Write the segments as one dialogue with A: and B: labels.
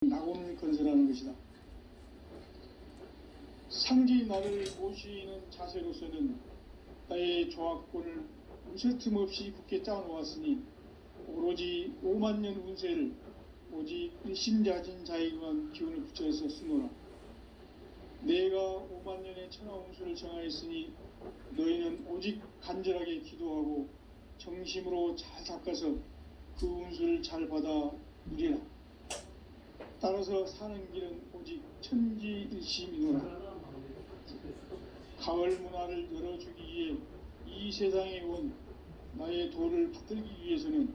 A: 낙원을 건설하는 것이다. 상지 나를 모시는 자세로서는 나의 조합권을 무쇠틈 없이 굳게 짜놓았으니 오로지 5만 년 운세를 오직 일심자진 자에게만 기운을 붙여서 쓰노라. 내가 5만 년의 천하 운수를 정하였으니 너희는 오직 간절하게 기도하고 정심으로 잘 닦아서 그 운수를 잘 받아 누리라. 따라서 사는 길은 오직 천지일심이노라. 가을 문화를 열어주기 위해 이 세상에 온 나의 도를 받들기 위해서는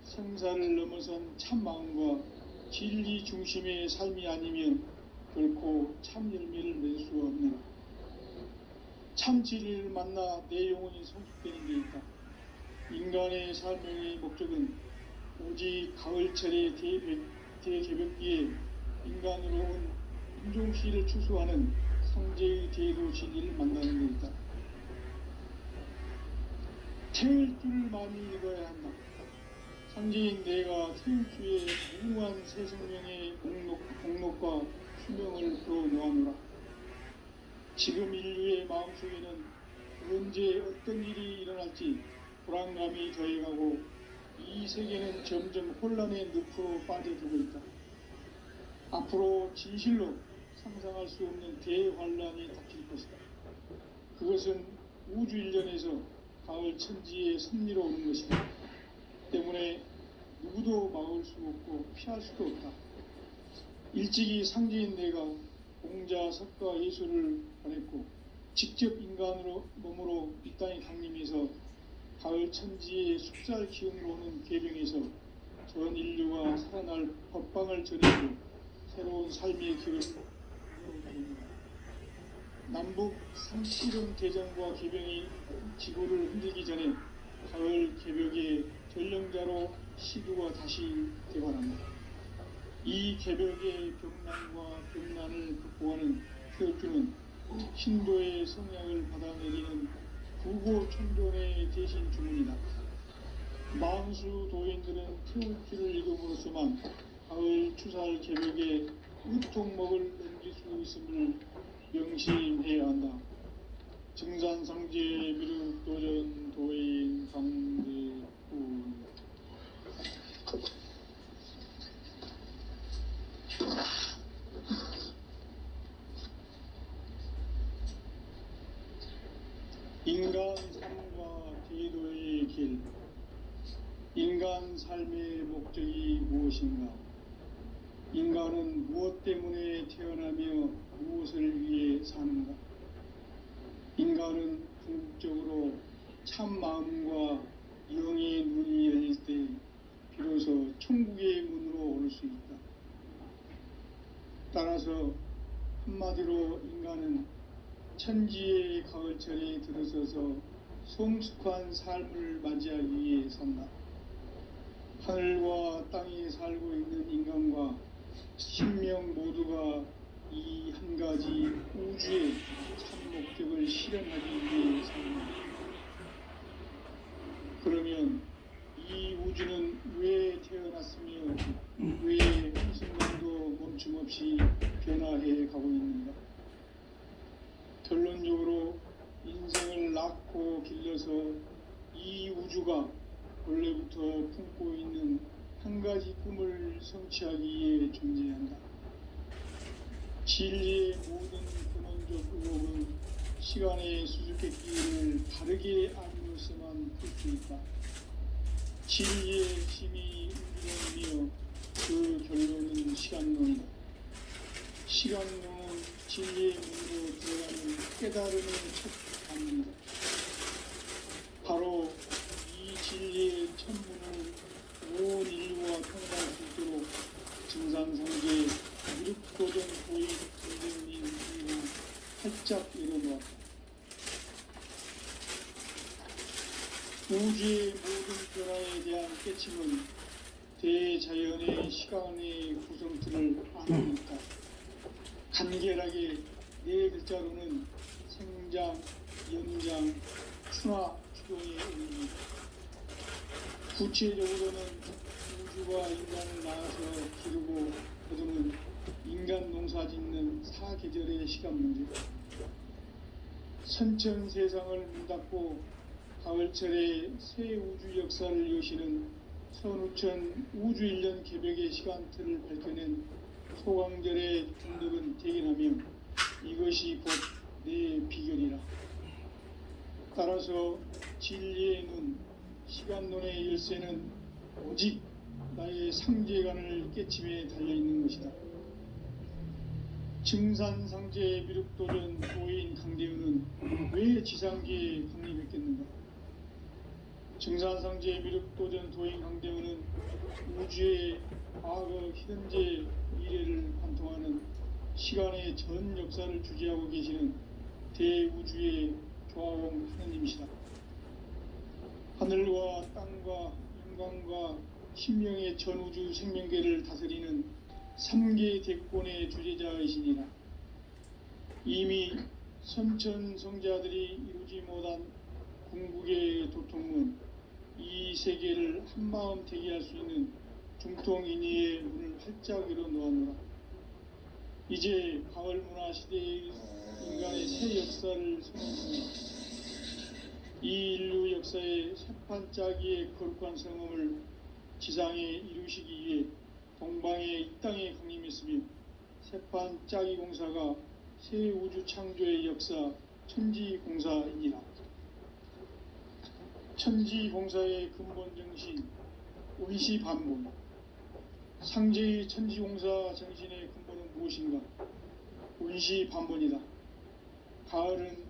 A: 생사를 넘어선 참 마음과 진리 중심의 삶이 아니면 결코 참 열매를 맺을 수가 없느라. 참 진리를 만나 내 영혼이 성숙되는 데 있다. 인간의 삶의 목적은 오직 가을철의 대개벽기에 인간으로 온 인종시를 추수하는 성제의 대도 진리를 만나는 데 있다. 태울 줄을 많이 읽어야 한다. 상제인 내가 태울 주에 무궁한 새 생명의 목록과 수명을 풀어놓아노라. 지금 인류의 마음속에는 언제 어떤 일이 일어날지 불안감이 더해가고 이 세계는 점점 혼란의 늪으로 빠져들고 있다. 앞으로 진실로 상상할 수 없는 대환란이 닥칠 것이다. 그것은 우주 일련에서 가을 천지의 섭리로 오는 것이다. 때문에 누구도 막을 수 없고 피할 수도 없다. 일찍이 상제인 내가 공자, 석가, 예수를 보냈고 직접 인간으로 몸으로 이 땅에 강림해서 가을 천지의 숫살 기운으로 오는 계병에서 전 인류가 살아날 법방을 전해주고 새로운 삶의 길을 열어줍니다. 남북 삼칠은 대전과 계병이 지구를 흔들기 전에 가을 개벽의 전령자로 시두가 다시 대발합니다. 이 개벽의 병난과 병난을 극복하는 태울주는 신도의 성향을 받아내리는 구고천존의 대신 주문이다. 만수 도인들은 태울주를 읽음으로써만 가을 추살 개벽의 으통목을 넘길 수 있음을 명심해야 한다. 증산상제 미륵도전 도인 강대구. 인간 삶과 제도의 길. 인간 삶의 목적이 무엇인가? 인간은 무엇 때문에 태어나며 무엇을 위해 사는가? 인간은 궁극적으로 참 마음과 영의 눈이 열릴 때 비로소 천국의 문으로 오를 수 있다. 따라서 한마디로 인간은 천지의 가을철에 들어서서 성숙한 삶을 맞이하기 위해 산다. 하늘과 땅에 살고 있는 인간과 신명 모두가 이 한 가지 우주의 참 목적을 실현하기 위해 산다. 그러면 이 우주는 왜 태어났으며 왜 한순간도 멈춤 없이 변화해 가고 있는가? 결론적으로 인생을 낳고 길러서 이 우주가 원래부터 품고 있는 한 가지 꿈을 성취하기 위해 존재한다. 진리의 모든 근원적 의혹은 시간의 수수께끼를 다르게 알므로서만 풀 수 있다. 진리의 힘이 이루어지며 그 결론은 시간론이다. 시간론은 진리의 문으로 들어가는 깨달음의 첫 단문이다. 바로 이 진리의 천문을 온 인류가 통과할 수 있도록 증산상제 미륵도전 도의 선생님 이후 활짝 열어놓았다. 우주의 모든 변화에 대한 깨침은 대자연의 시간의 구성틀을 아느니까 간결하게 네 글자로는 생장, 연장, 충화, 추동의 의미입니다. 구체적으로는 우주가 인간을 낳아서 기르고 거두는 인간 농사 짓는 사계절의 시간 문제. 선천 세상을 문 닫고 가을철에 새 우주 역사를 여시는 선우천 우주일년 개벽의 시간틀을 밝혀낸 소강절의 중독은 대견하며 이것이 곧 내 비결이라. 따라서 진리의 눈, 시간론의 열쇠는 오직 나의 상제관을 깨침에 달려있는 것이다. 증산상제 미륵도전 도인 강대우는 왜 지상계에 강림했겠는가? 증산상제 미륵도전 도인 강대우는 우주의 과거, 현재, 미래를 관통하는 시간의 전 역사를 주재하고 계시는 대우주의 조화공 하느님이시다. 하늘과 땅과 인간과 신명의 전우주 생명계를 다스리는 3개 대권의 주재자이시니라. 이미 선천성자들이 이루지 못한 궁극의 도통문, 이 세계를 한마음 대기할 수 있는 중통인의의 문을 활짝 열어 놓았노라. 이제 가을 문화 시대의 인간의 새 역사를 선언합니다. 이 인류 역사의 새판짜기의 거룩한 성음을 지상에 이루시기 위해 동방의 이 땅에 강림했으며 새판짜기 공사가 새 우주 창조의 역사 천지공사이니라. 천지공사의 근본 정신 운시반본. 상제의 천지공사 정신의 근본은 무엇인가? 운시반본이다. 가을은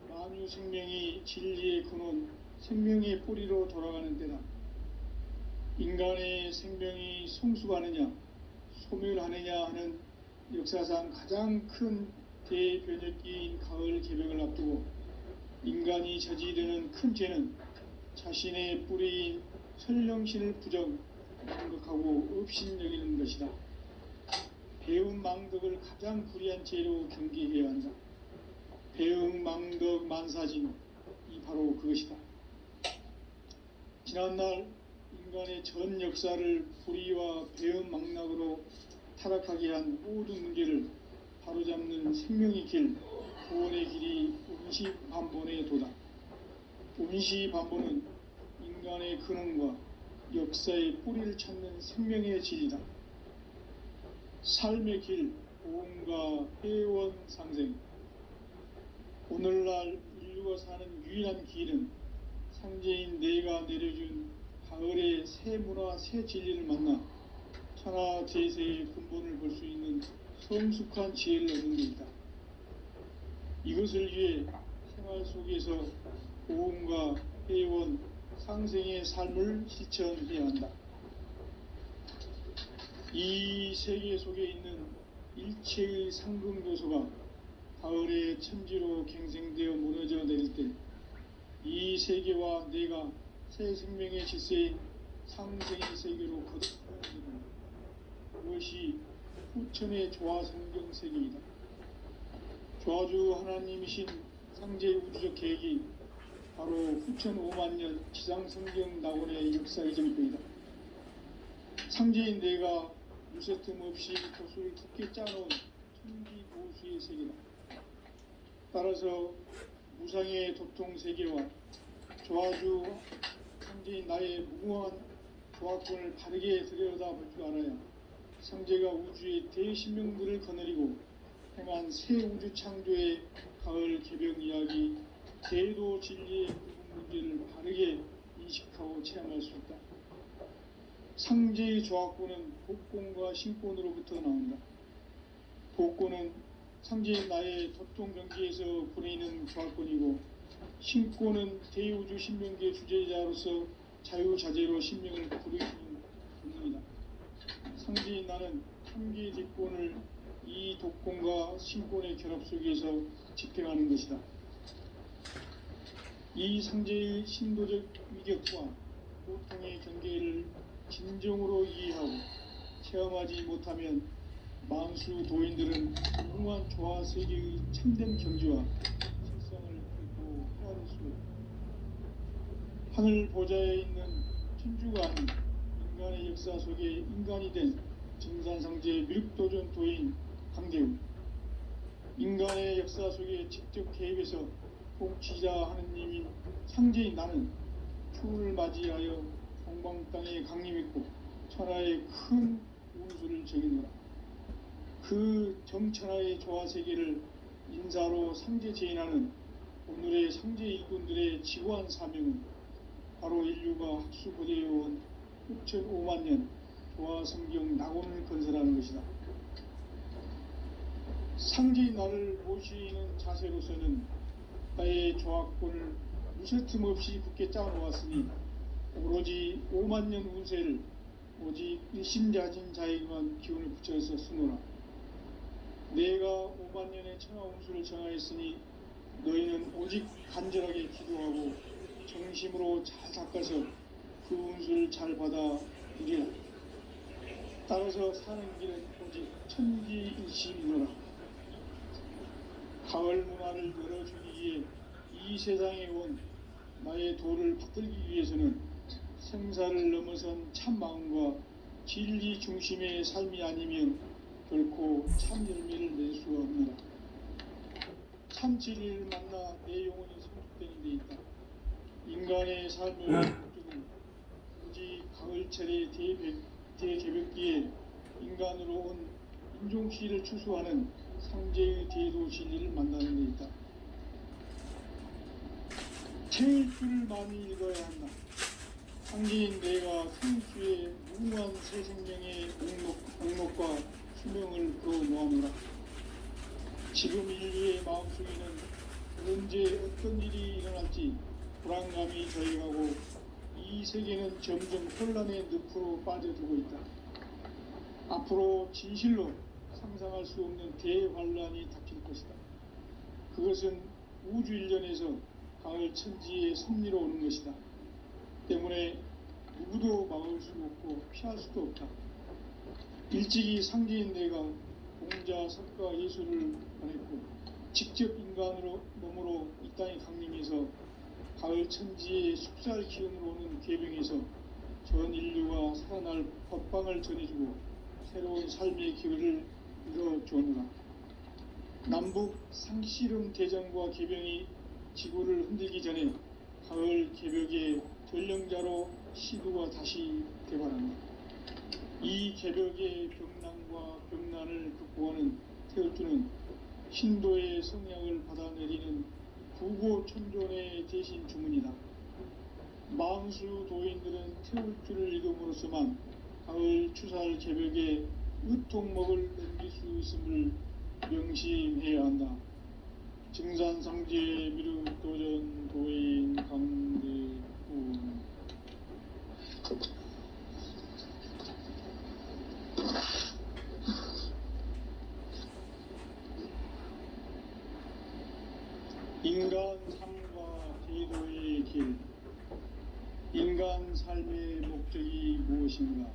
A: 만유 생명이 진리의 근원, 생명의 뿌리로 돌아가는 때다. 인간의 생명이 성숙하느냐, 소멸하느냐 하는 역사상 가장 큰 대변혁기인 가을 개벽을 앞두고 인간이 저지르는 큰 죄는 자신의 뿌리인 설령신을 망각하고 업신여기는 것이다. 배운 망덕을 가장 불의한 죄로 경계해야 한다. 배응 망덕 만사진, 이 바로 그것이다. 지난날 인간의 전 역사를 불의와 배응 망락으로 타락하게 한 모든 문제를 바로잡는 생명의 길, 구원의 길이 운시반본의 도다. 운시반본은 인간의 근원과 역사의 뿌리를 찾는 생명의 진리다. 삶의 길, 보험과 회원 상생. 오늘날 인류가 사는 유일한 길은 상제인 내가 내려준 가을의 새 문화, 새 진리를 만나 천하 제세의 근본을 볼 수 있는 성숙한 지혜를 얻는 것이다. 이것을 위해 생활 속에서 보험과 회원, 상생의 삶을 실천해야 한다. 이 세계 속에 있는 일체의 상금 요소가 가을의 천지로 갱생되어 무너져 내릴 때 이 세계와 내가 새 생명의 질서인 상생의 세계로 거듭나게 된다. 그것이 후천의 조화성경 세계이다. 조화주 하나님이신 상제 우주적 계획이 바로 후천 5만년 지상성경 낙원의 역사의 정표이다. 상제인 내가 유세 틈 없이 교수를 깊게 짜놓은 천지보수의 세계다. 따라서 무상의 도통세계와 조화주 상제인 나의 무궁한 조화권을 바르게 들여다볼 줄 알아야 상제가 우주의 대신명들을 거느리고 행한 새 우주 창조의 가을 개벽 이야기, 대도 진리의 문제를 바르게 인식하고 체험할 수 있다. 상제의 조화권은 복권과 신권으로부터 나온다. 복권은 상제인 나의 도통 경계에서 보내는 조화권이고, 신권은 대우주 신명계 주제자로서 자유자재로 신명을 부르시는 본능이다. 상제인 나는 한계의 뒷권을 이 독권과 신권의 결합 속에서 집행하는 것이다. 이 상제의 신도적 위격과 고통의 경계를 진정으로 이해하고 체험하지 못하면 만수 도인들은 무궁한 조화 세계의 참된 경지와 실상을 결코 헤아릴 수 없다. 하늘 보좌에 있는 천주가 아닌 인간의 역사 속에 인간이 된 증산상제 미륵도전 도인 강대우. 인간의 역사 속에 직접 개입해서 통치자 하느님인 상제인 나는 추운을 맞이하여 동방 땅에 강림했고 천하의 큰 운수를 정했노라. 그 정천하의 조화세계를 인사로 상제 제인하는 오늘의 상제 일꾼들의 지고한 사명은 바로 인류가 학수고대해온 6,500만 년 조화성경 낙원을 건설하는 것이다. 상제인 나를 모시는 자세로서는 나의 조화권을 무쇠틈 없이 굳게 짜놓았으니 오로지 5만 년 운세를 오직 일심자진 자에게만 기운을 붙여서 쓰노라. 내가 5만 년의 천하 운수를 정하였으니 너희는 오직 간절하게 기도하고 정심으로 잘 닦아서 그 운수를 잘 받아 누리라. 따라서 사는 길은 오직 천지일심이노라. 가을 문화를 열어주기 위해 이 세상에 온 나의 도를 붙들기 위해서는 생사를 넘어선 참 마음과 진리 중심의 삶이 아니면 결코 참 열매를 낼 수가 없노라. 참 진리를 만나 내 영혼이 성숙되는 데 있다. 인간의 삶의 목적은 오직 가을철의 대개벽기에 인간으로 온 인종시를 추수하는 상제의 대도 진리를 만나는 데 있다. 태울 줄을 많이 읽어야 한다. 상제인 내가 태울주의 무궁한 새 생명의 목록과 수명을 그어 놓아노라. 지금 인류의 마음속에는 언제 어떤 일이 일어날지 불안감이 저해가고 이 세계는 점점 혼란의 늪으로 빠져들고 있다. 앞으로 진실로 상상할 수 없는 대환란이 닥칠 것이다. 그것은 우주 일련에서 가을 천지의 섭리로 오는 것이다. 때문에 누구도 막을 수 없고 피할 수도 없다. 일찍이 상제인 내가 공자, 석가, 예수를 보냈고 직접 인간으로 몸으로 이 땅에 강림해서 가을 천지의 숙살 기운으로 오는 계병에서 전 인류가 살아날 법방을 전해주고 새로운 삶의 기회를 이뤄주었노라. 남북 상씨름 대전과 계병이 지구를 흔들기 전에 가을 개벽의 전령자로 시두가 다시 대발한다. 이 개벽의 병난과 병난을 극복하는 태울주는 신도의 성향을 받아내리는 구고천존의 대신 주문이다. 망수 도인들은 태울주를 읽음으로써만 가을 추살 개벽의 의통목을 넘길 수 있음을 명심해야 한다. 증산상제 미륵도전 도인 강대우. 인간 삶과 제도의 길. 인간 삶의 목적이 무엇인가?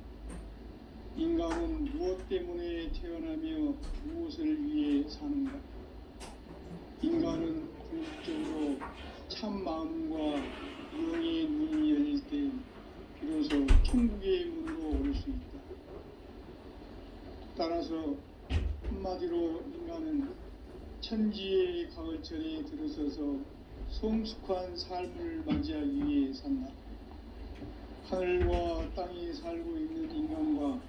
A: 인간은 무엇 때문에 태어나며 무엇을 위해 사는가? 인간은 궁극적으로 참 마음과 영의 눈이 열릴 때 비로소 천국의 문으로 올 수 있다. 따라서 한마디로 인간은 천지의 가을철에 들어서서 성숙한 삶을 맞이하기 위해 산다. 하늘과 땅에 살고 있는 인간과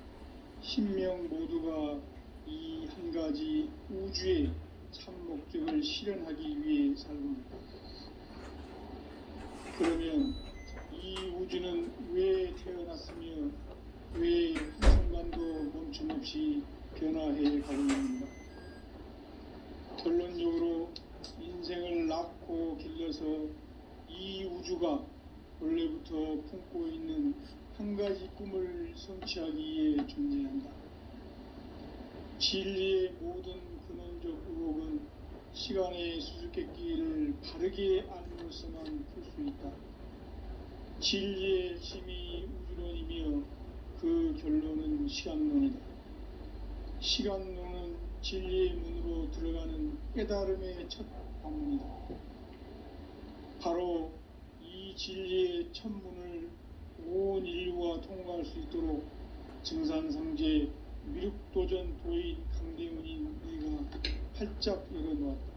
A: 신명 모두가 이 한 가지 우주의 참 목적을 실현하기 위해 살고 있다. 그러면 이 우주는 왜 태어났으며 왜 한순간도 멈춤없이 변화해 가고 있는가? 결론적으로 인생을 낳고 길러서 이 우주가 원래부터 품고 있는 한 가지 꿈을 성취하기 위해 존재한다. 진리의 모든 근원적 의혹은 시간의 수수께끼를 바르게 알므로서만 풀 수 있다. 진리의 힘이 우주론이며 그 결론은 시간론이다. 시간론은 진리의 문으로 들어가는 깨달음의 첫 방문이다. 바로 이 진리의 첫 문을 온 인류가 통과할 수 있도록 증산상제 미륵도전 도인 강대훈인 네가 활짝 열어놓았다.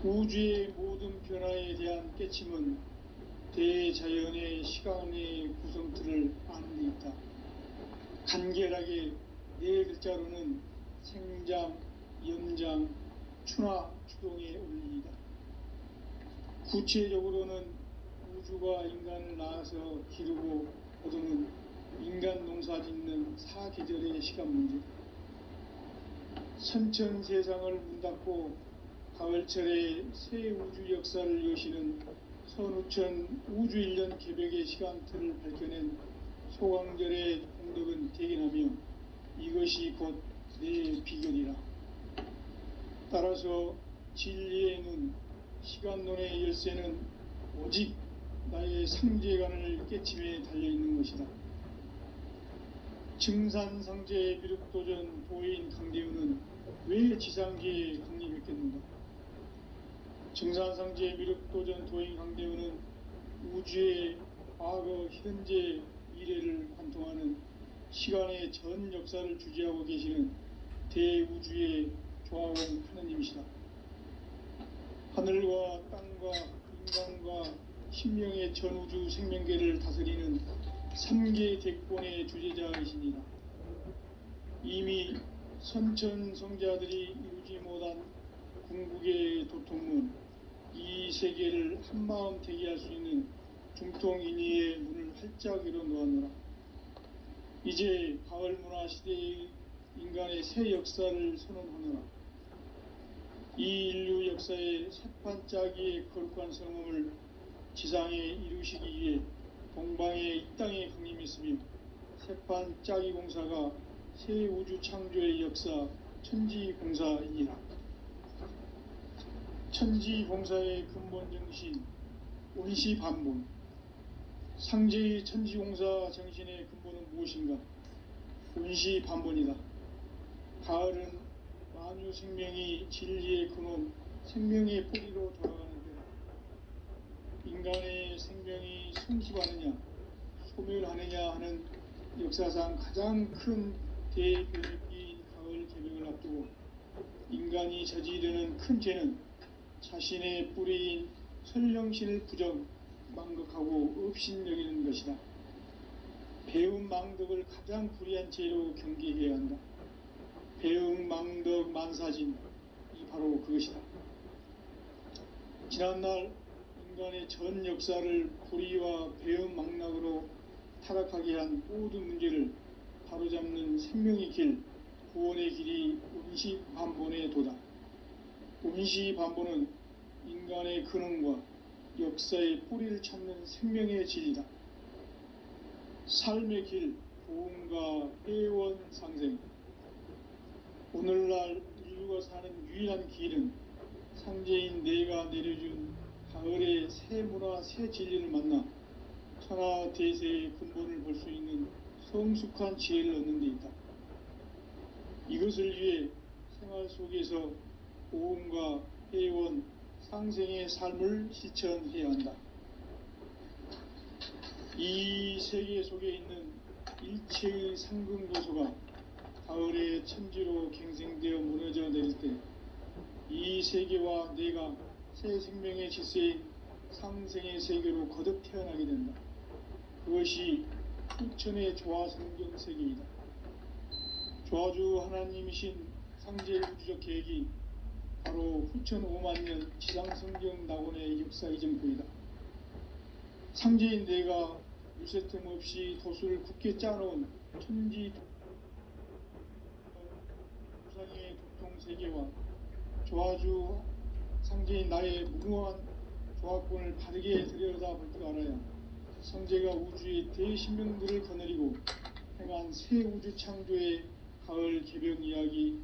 A: 우주의 모든 변화에 대한 깨침은 대자연의 시간의 구성틀을 아는 데 있다. 간결하게 네 글자로는 생장, 연장, 추나 추동의 원리이다. 구체적으로는 우주가 인간을 낳아서 기르고 거두는 인간 농사 짓는 사계절의 시간 문제, 선천 세상을 문 닫고 가을철에 새 우주 역사를 여시는 선우천 우주 1년 개벽의 시간틀을 밝혀낸 소강절의 공덕은 대견하며 이것이 곧 내 비결이라. 따라서 진리의 눈, 시간론의 열쇠는 오직 나의 상제관을 깨침에 달려있는 것이다. 증산상제의 미륵도전 도인 강대훈은 왜 지상계에 강림했겠는가? 증산상제의 미륵도전 도인 강대훈은 우주의 과거, 현재, 미래를 관통하는 시간의 전 역사를 주재하고 계시는 대우주의 조화원 하느님이시다. 하늘과 땅과 인간과 신명의 전우주 생명계를 다스리는 3개 대권의 주재자이시니라. 이미 선천성자들이 이루지 못한 궁극의 도통문, 이 세계를 한마음 되게 할 수 있는 중통인의의 문을 활짝 열어놓았노라. 이제 가을문화 시대의 인간의 새 역사를 선언하노라. 이 인류 역사의 새판짜기의 거룩한 성음을 지상에 이루시기 위해 동방의 이 땅에 강림했으며 새판짜기 공사가 새 우주 창조의 역사 천지공사이니라. 천지공사의 근본 정신 원시반본, 상제의 천지공사 정신의 근본은 무엇인가? 원시반본이다. 가을은 만유 생명이 진리의 근원, 생명의 뿌리로 돌아가는 때다. 인간의 생명이 성숙하느냐, 소멸하느냐 하는 역사상 가장 큰 대변혁기인 가을 개벽을 앞두고 인간이 저지르는 큰 죄는 자신의 뿌리인 설령신을 부정, 망극하고 업신여기는 것이다. 배움 망덕을 가장 불의한 죄로 경계해야 한다. 배움 망덕 만사진, 이 바로 그것이다. 지난날 인간의 전 역사를 불의와 배움 망락으로 타락하게 한 모든 문제를 바로잡는 생명의 길, 구원의 길이 원시반본의 도다. 원시반본은 인간의 근원과 역사의 뿌리를 찾는 생명의 진리다. 삶의 길, 보험과 회원 상생. 오늘날 인류가 사는 유일한 길은 상제인 내가 내려준 가을의 새 문화, 새 진리를 만나 천하 대세의 근본을 볼 수 있는 성숙한 지혜를 얻는 데 있다. 이것을 위해 생활 속에서 보험과 회원, 상생의 삶을 실천해야 한다. 이 세계 속에 있는 일체의 상승도소가 가을의 천지로 갱생되어 무너져 내릴 때 이 세계와 내가 새 생명의 질서인 상생의 세계로 거듭 태어나게 된다. 그것이 후천의 조화성경 세계이다. 조화주 하나님이신 상제의 우주적 계획이 바로 후천 5만년 지상성경 낙원의 역사 이전부이다. 상제인 내가 유세틈 없이 도수를 굳게 짜놓은 천지 우상의 도통세계와 조화주 상제인 나의 무궁한 조화권을 바르게 들여다볼 줄 알아야 상제가 우주의 대신명들을 거느리고 행한 새 우주 창조의 가을 개벽 이야기,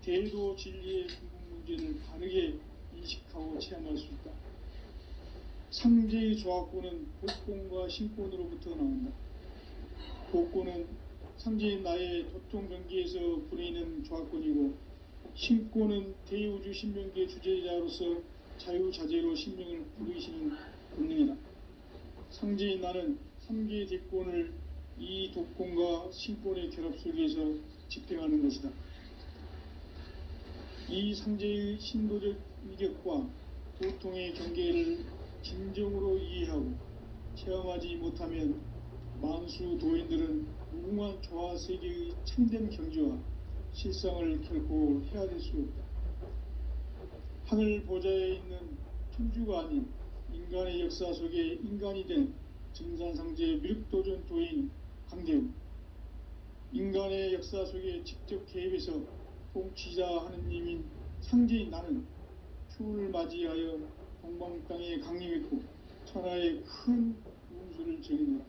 A: 대도 진리의 궁극 문제를 바르게 인식하고 체험할 수 있다. 상제의 조화권은 복권과 신권으로부터 나온다. 복권은 상제인 나의 도통경계에서 부리는 조화권이고, 신권은 대우주 신명계 주제자로서 자유자재로 신명을 부르시는 본능이다. 상제인 나는 3개의 대권을 이 독공과 신권의 결합 속에서 집행하는 것이다. 이 상제의 신도적 위력과 도통의 경계를 진정으로 이해하고 체험하지 못하면 만수 도인들은 무궁한 조화 세계의 참된 경지와 실상을 결코 헤아릴 수 없다. 하늘 보좌에 있는 천주가 아닌 인간의 역사 속에 인간이 된 증산상제 미륵도전 도인 강대웅, 인간의 역사 속에 직접 개입해서 통치자 하느님인 상제인 나는 추운을 맞이하여 동방 땅에 강림했고 천하의 큰 운수를 정해놓아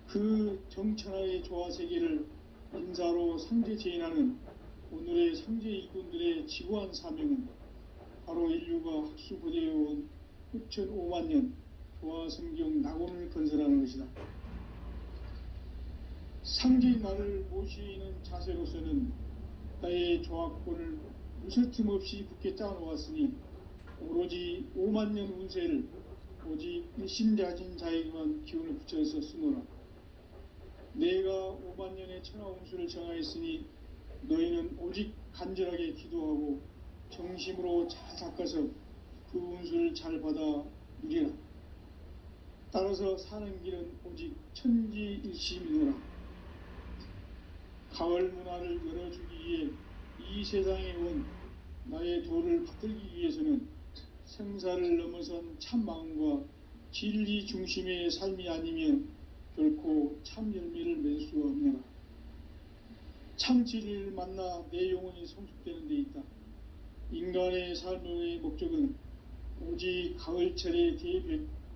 A: 그 정천하의 조화 세계를 인사로 상제 제인하는 오늘의 상제 일꾼들의 지구한 사명은 바로 인류가 학수부대해온 후천 5만 년 조화 성경 낙원을 건설하는 것이다. 상제인 나를 모시는 자세로서는 나의 조화권을 무설틈 없이 굳게 짜놓았으니 오로지 5만 년 운세를 오직 일심자진 자에게만 기운을 붙여서 쓰노라. 내가 5만 년의 천하 운수를 정하였으니 너희는 오직 간절하게 기도하고 정심으로 잘 닦아서 그 운수를 잘 받아 누리라. 따라서 사는 길은 오직 천지일심이노라. 가을 문화를 열어주기 위해 이 세상에 온 나의 도를 붙들기 위해서는 생사를 넘어선 참 마음과 진리 중심의 삶이 아니면 결코 참 열매를 맺을 수가 없노라. 참 진리를 만나 내 영혼이 성숙되는 데 있다. 인간의 삶의 목적은 오직 가을철의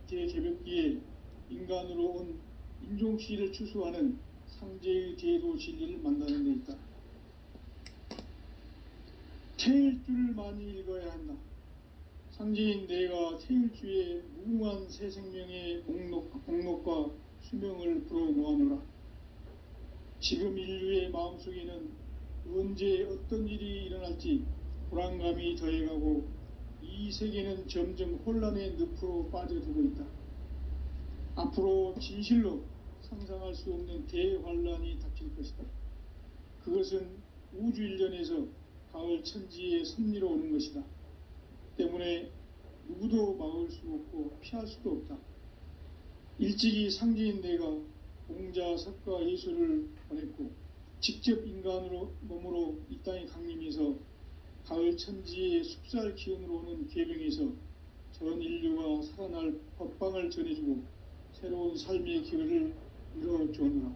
A: 대개벽기에 인간으로 온 인종씨를 추수하는 상제의 대도 진리를 만나는 데 있다. 태일주를 많이 읽어야 한다. 상제인 내가 태일주의 무궁한 새 생명의 목록과 수명을 불어놓아노라. 지금 인류의 마음속에는 언제 어떤 일이 일어날지 불안감이 더해가고 이 세계는 점점 혼란의 늪으로 빠져들고 있다. 앞으로 진실로 상상할 수 없는 대환란이 닥칠 것이다. 그것은 우주 일련에서 가을 천지의 섭리로 오는 것이다. 때문에 누구도 막을 수 없고 피할 수도 없다. 일찍이 상제인 내가 공자, 석가, 예수를 보냈고 직접 인간으로 몸으로 이 땅에 강림해서 가을 천지의 숲살 기운으로 오는 계병에서 전 인류가 살아날 법방을 전해주고 새로운 삶의 기회를 이뤄주느라.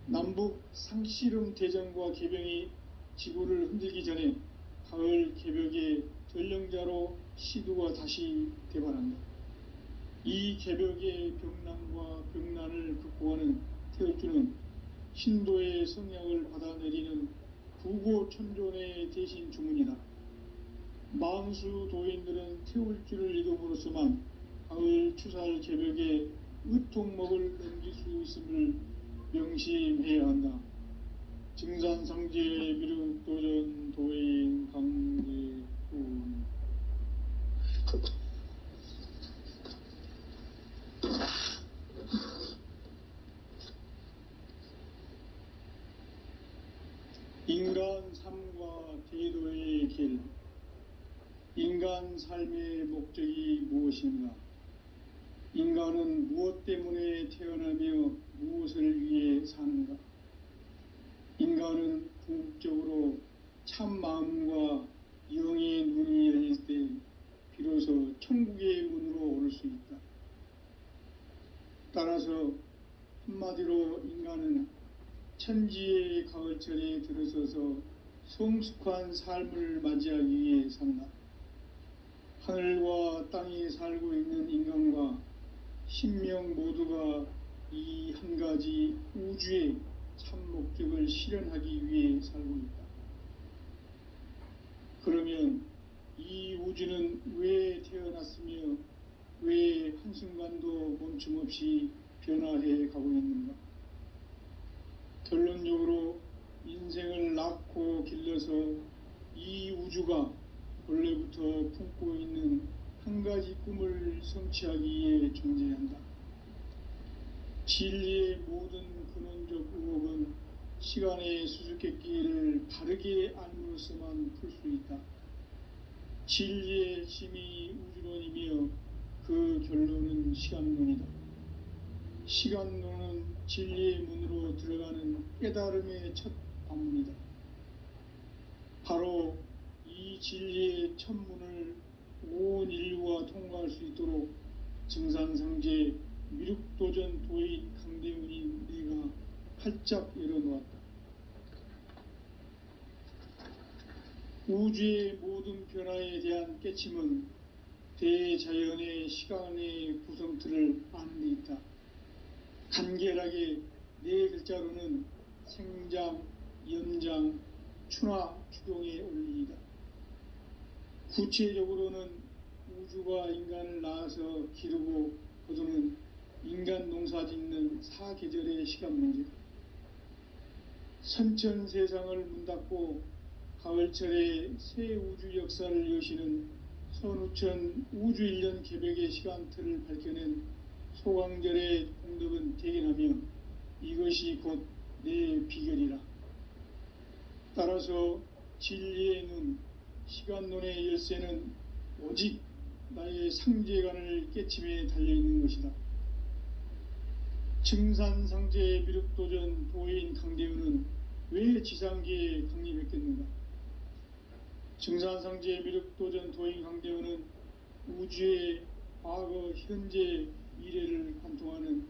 A: 남북 상씨름 대전과 계병이 지구를 흔들기 전에 가을 개벽의 전령자로 시두가 다시 개발한다. 이 개벽의 병난과 병난을 극복하는 태울주는 신도의 성향을 받아내리는 부고천존의 대신 주문이다. 만수 도인들은 태울주를 읽음으로써만 가을 추살 개벽의 의통목을 넘길 수 있음을 명심해야 한다. 증산상제 미륵도전 도인 강대훈. 인간 삶과 대도의 길. 인간 삶의 목적이 무엇인가? 인간은 무엇 때문에 태어나며 무엇을 위해 사는가? 인간은 궁극적으로 참 마음과 영의 눈이 열릴 때 비로소 천국의 문으로 오를 수 있다. 따라서 한마디로 인간은 천지의 가을철에 들어서서 성숙한 삶을 맞이하기 위해 산다. 하늘과 땅에 살고 있는 인간과 신명 모두가 이 한 가지 우주의 참 목적을 실현하기 위해 살고 있다. 그러면 이 우주는 왜 태어났으며 왜 한순간도 멈춤 없이 변화해 가고 있는가? 결론적으로 인생을 낳고 길러서 이 우주가 원래부터 품고 있는 한 가지 꿈을 성취하기 위해 존재한다. 진리의 모든 근원적 의혹은 시간의 수수께끼를 바르게 알므로써만 풀 수 있다. 진리의 힘이 우주론이며 그 결론은 시간론이다. 시간론은 진리의 문으로 들어가는 깨달음의 첫 관문이다. 바로 이 진리의 첫 문을 온 인류가 통과할 수 있도록 증산상제 미륵도전 도인 강대문인 내가 활짝 열어놓았다. 우주의 모든 변화에 대한 깨침은 대자연의 시간의 구성틀을 아는 데 있다. 간결하게 네 글자로는 생장, 연장, 추나 추동의 원리이다. 구체적으로는 우주가 인간을 낳아서 기르고 거두는 인간 농사짓는 사계절의 시간 문제다. 선천 세상을 문 닫고 가을철에 새 우주 역사를 여시는 선우천 우주 1년 개벽의 시간틀을 밝혀낸 소강절의 공덕은 대견하며 이것이 곧 내 비결이라. 따라서 진리의 눈, 시간론의 열쇠는 오직 나의 상제관을 깨침에 달려있는 것이다. 증산상제 미륵도전 도인 강대은은 왜 지상계에 강림했겠는가? 증산상제 미륵도전 도인 강대은은 우주의 과거, 현재, 미래를 관통하는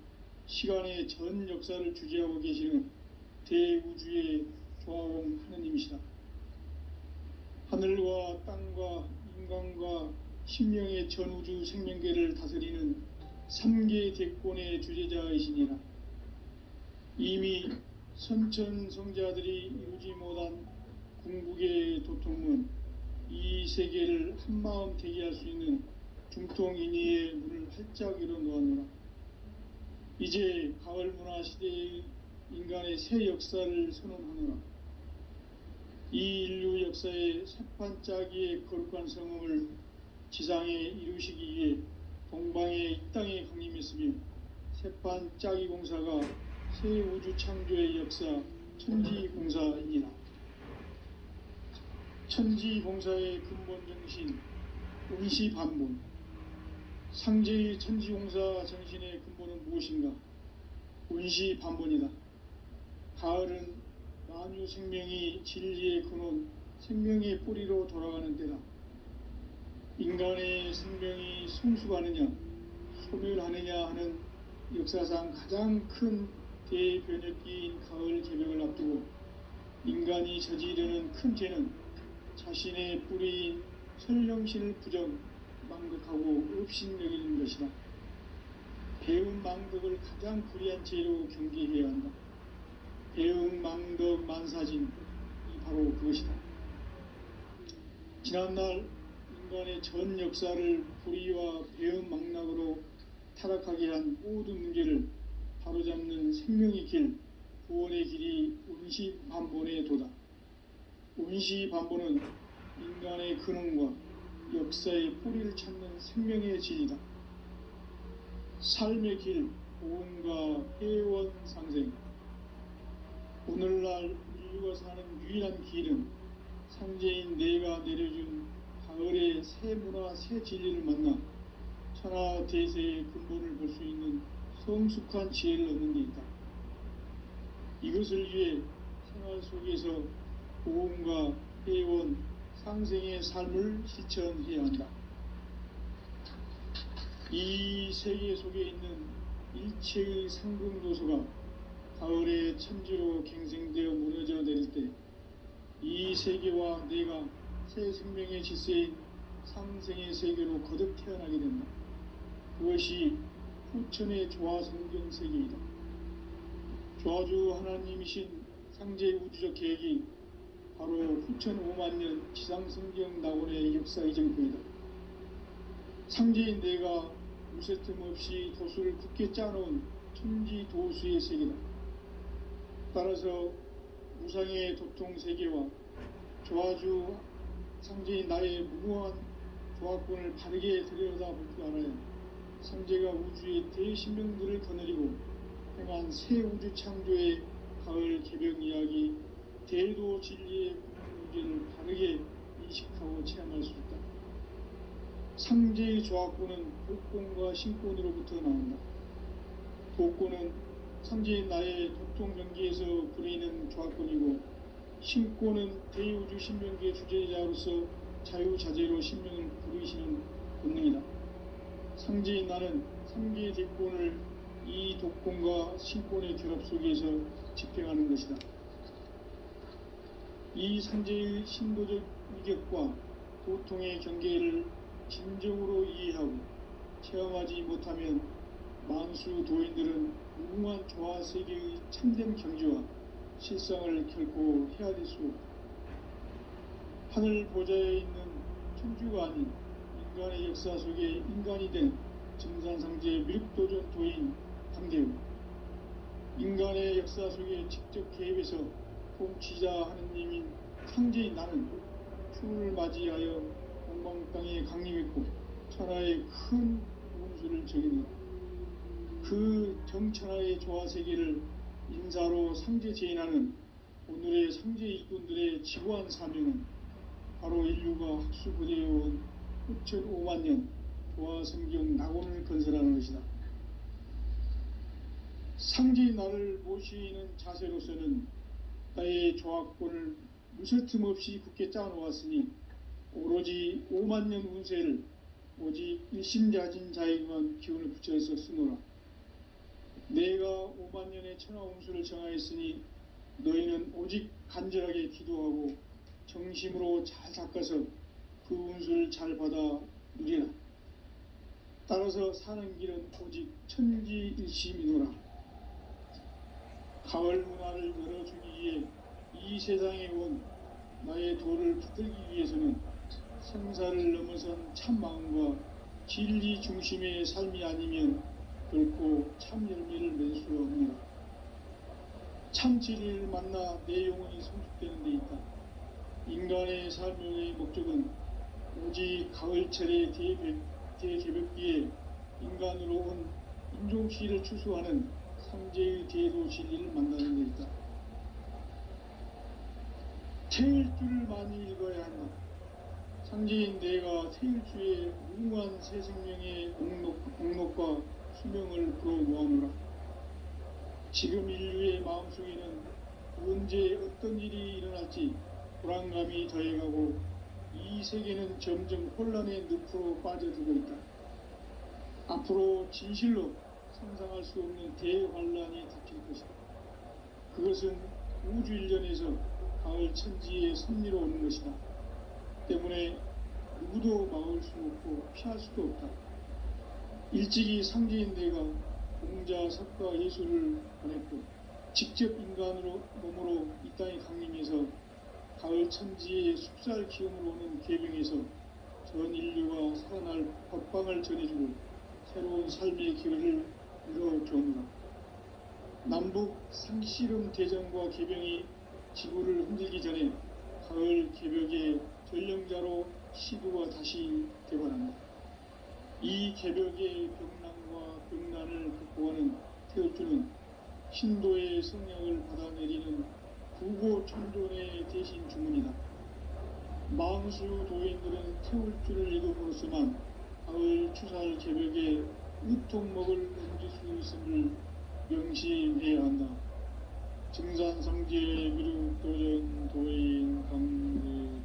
A: 시간의 전 역사를 주재하고 계시는 대우주의 조화공 하느님이시다. 하늘과 땅과 인간과 심령의 전우주 생명계를 다스리는 3계 대권의 주재자이시니라. 이미 선천성자들이 이루지 못한 궁극의 도통문, 이 세계를 한마음 대기할 수 있는 중통인의의 문을 활짝 열어놓았노라. 이제 가을 문화 시대의 인간의 새 역사를 선언하노라. 이 인류 역사의 새판짜기의 거룩한 성음을 지상에 이루시기 위해 동방의 이 땅에 강림했으며 새판짜기 공사가 새 우주 창조의 역사 천지공사이니라. 천지공사의 근본 정신 운시반본. 상제의 천지공사 정신의 근본은 무엇인가? 운시반본이다. 가을은 만유 생명이 진리의 근원, 생명의 뿌리로 돌아가는 때다. 인간의 생명이 성숙하느냐, 소멸하느냐 하는 역사상 가장 큰 대변혁기인 가을 개벽을 앞두고 인간이 저지르는 큰 죄는 자신의 뿌리인 설령신을 부정, 망덕하고 업신여기는 것이다. 배운 망덕을 가장 불의한 죄로 경계해야 한다. 배운 망덕 만사진이 바로 그것이다. 지난날 인간의 전 역사를 불의와 배은 망락으로 타락하게 한 모든 문제를 바로잡는 생명의 길, 구원의 길이 운시반본의 도다. 운시반본은 인간의 근원과 역사의 뿌리를 찾는 생명의 진리다. 삶의 길, 보험과 회원 상생. 오늘날 인류가 사는 유일한 길은 상제인 내가 내려준 가을의 새 문화, 새 진리를 만나 천하 대세의 근본을 볼 수 있는 성숙한 지혜를 얻는 데 있다. 이것을 위해 생활 속에서 보험과 회원, 상생의 삶을 실천해야 한다. 이 세계 속에 있는 일체의 상금도서가 가을의 천지로 갱생되어 무너져 내릴 때 이 세계와 내가 새 생명의 질서인 상생의 세계로 거듭 태어나게 된다. 그것이 후천의 조화성경 세계이다. 조화주 하나님이신 상제 우주적 계획이 바로 후천 5만년 지상성경 낙원의 역사 이정표이다. 상제인 내가 무쇠틈 없이 도수를 굳게 짜놓은 천지도수의 세계다. 따라서 무상의 도통 세계와 조화주 상제인 나의 무모한 조화권을 바르게 들여다볼 줄 알아야 상제가 우주의 대신명들을 거느리고 행한 새 우주 창조의 가을 개벽 이야기, 대도 진리의 문제를 바르게 인식하고 체험할 수 있다. 상제의 조합구는 독권과 신권으로부터 나온다. 독권은 상제의 나의 독종 경기에서 부리는 조합권이고, 신권은 대우주 신명기의 주제자로서 자유자재로 신명을 부르시는 본능이다. 상제인 나는 상계의 대권을 이 독권과 신권의 결합 속에서 집행하는 것이다. 이 상제의 신도적 위격과 고통의 경계를 진정으로 이해하고 체험하지 못하면 만수 도인들은 무궁한 조화 세계의 참된 경지와 실상을 결코 헤아릴 수 없다. 하늘 보좌에 있는 천주가 아닌 인간의 역사 속에 인간이 된 증산상제 미륵도전 도인 강대우, 인간의 역사 속에 직접 개입해서 통치자 하느님인 상제인 나는 춘을 맞이하여 동방 땅에 강림했고 천하의 큰 운수를 적인다. 그 정천하의 조화세계를 인사로 상제 제인하는 오늘의 상제 일꾼들의 지고한 사명은 바로 인류가 학수부대해온 6,500만 년 조화성경 낙원을 건설하는 것이다. 상제의 나를 모시는 자세로서는 나의 조합권을 무설틈 없이 굳게 짜놓았으니 오로지 5만 년 운세를 오직 일심자진 자에게만 기운을 붙여서 쓰노라. 내가 5만 년의 천하 운수를 정하였으니 너희는 오직 간절하게 기도하고 정심으로 잘 닦아서 그 운수를 잘 받아 누리라. 따라서 사는 길은 오직 천지일심이노라. 가을 문화를 열어주기 위해 이 세상에 온 나의 도를 붙들기 위해서는 생사를 넘어선 참 마음과 진리 중심의 삶이 아니면 결코 참 열매를 맺을 수 없느라. 참 진리를 만나 내 영혼이 성숙되는 데 있다. 인간의 삶의 목적은 오직 가을철의 대개벽기에 인간으로 온 인종시를 추수하는 상제의 대도 진리를 만나는 데 있다. 태일주를 많이 읽어야 한다. 상제인 내가 태일주의 무궁한 새 생명의 공록과 수명을 불어모아노라. 지금 인류의 마음속에는 언제 어떤 일이 일어날지 불안감이 더해가고 이 세계는 점점 혼란의 늪으로 빠져들고 있다. 앞으로 진실로 상상할 수 없는 대환란이 닥칠 것이다. 그것은 우주 일련에서 가을 천지의 섭리로 오는 것이다. 때문에 누구도 막을 수 없고 피할 수도 없다. 일찍이 상제인 내가 공자, 석가, 예수를 보냈고 직접 인간으로 몸으로 이 땅에 강림해서 가을 천지의 숙살 기운으로 오는 계병에서 전 인류가 살아날 법방을 전해주고 새로운 삶의 기회를 이뤄주었노라. 남북 상씨름 대전과 계병이 지구를 흔들기 전에 가을 개벽의 전령자로 시두가 다시 되관한다. 이 개벽의 병난과 병난을 극복하는 태울주는 신도의 성령을 받아내리는 구고 천존의 대신 주문이다. 망수 도인들은 태울주를 읽음으로써만 가을 추살 개벽에 으통먹을 얹을 수 있음을 명심해야 한다. 증산상제 미륵도전 도인 강대우.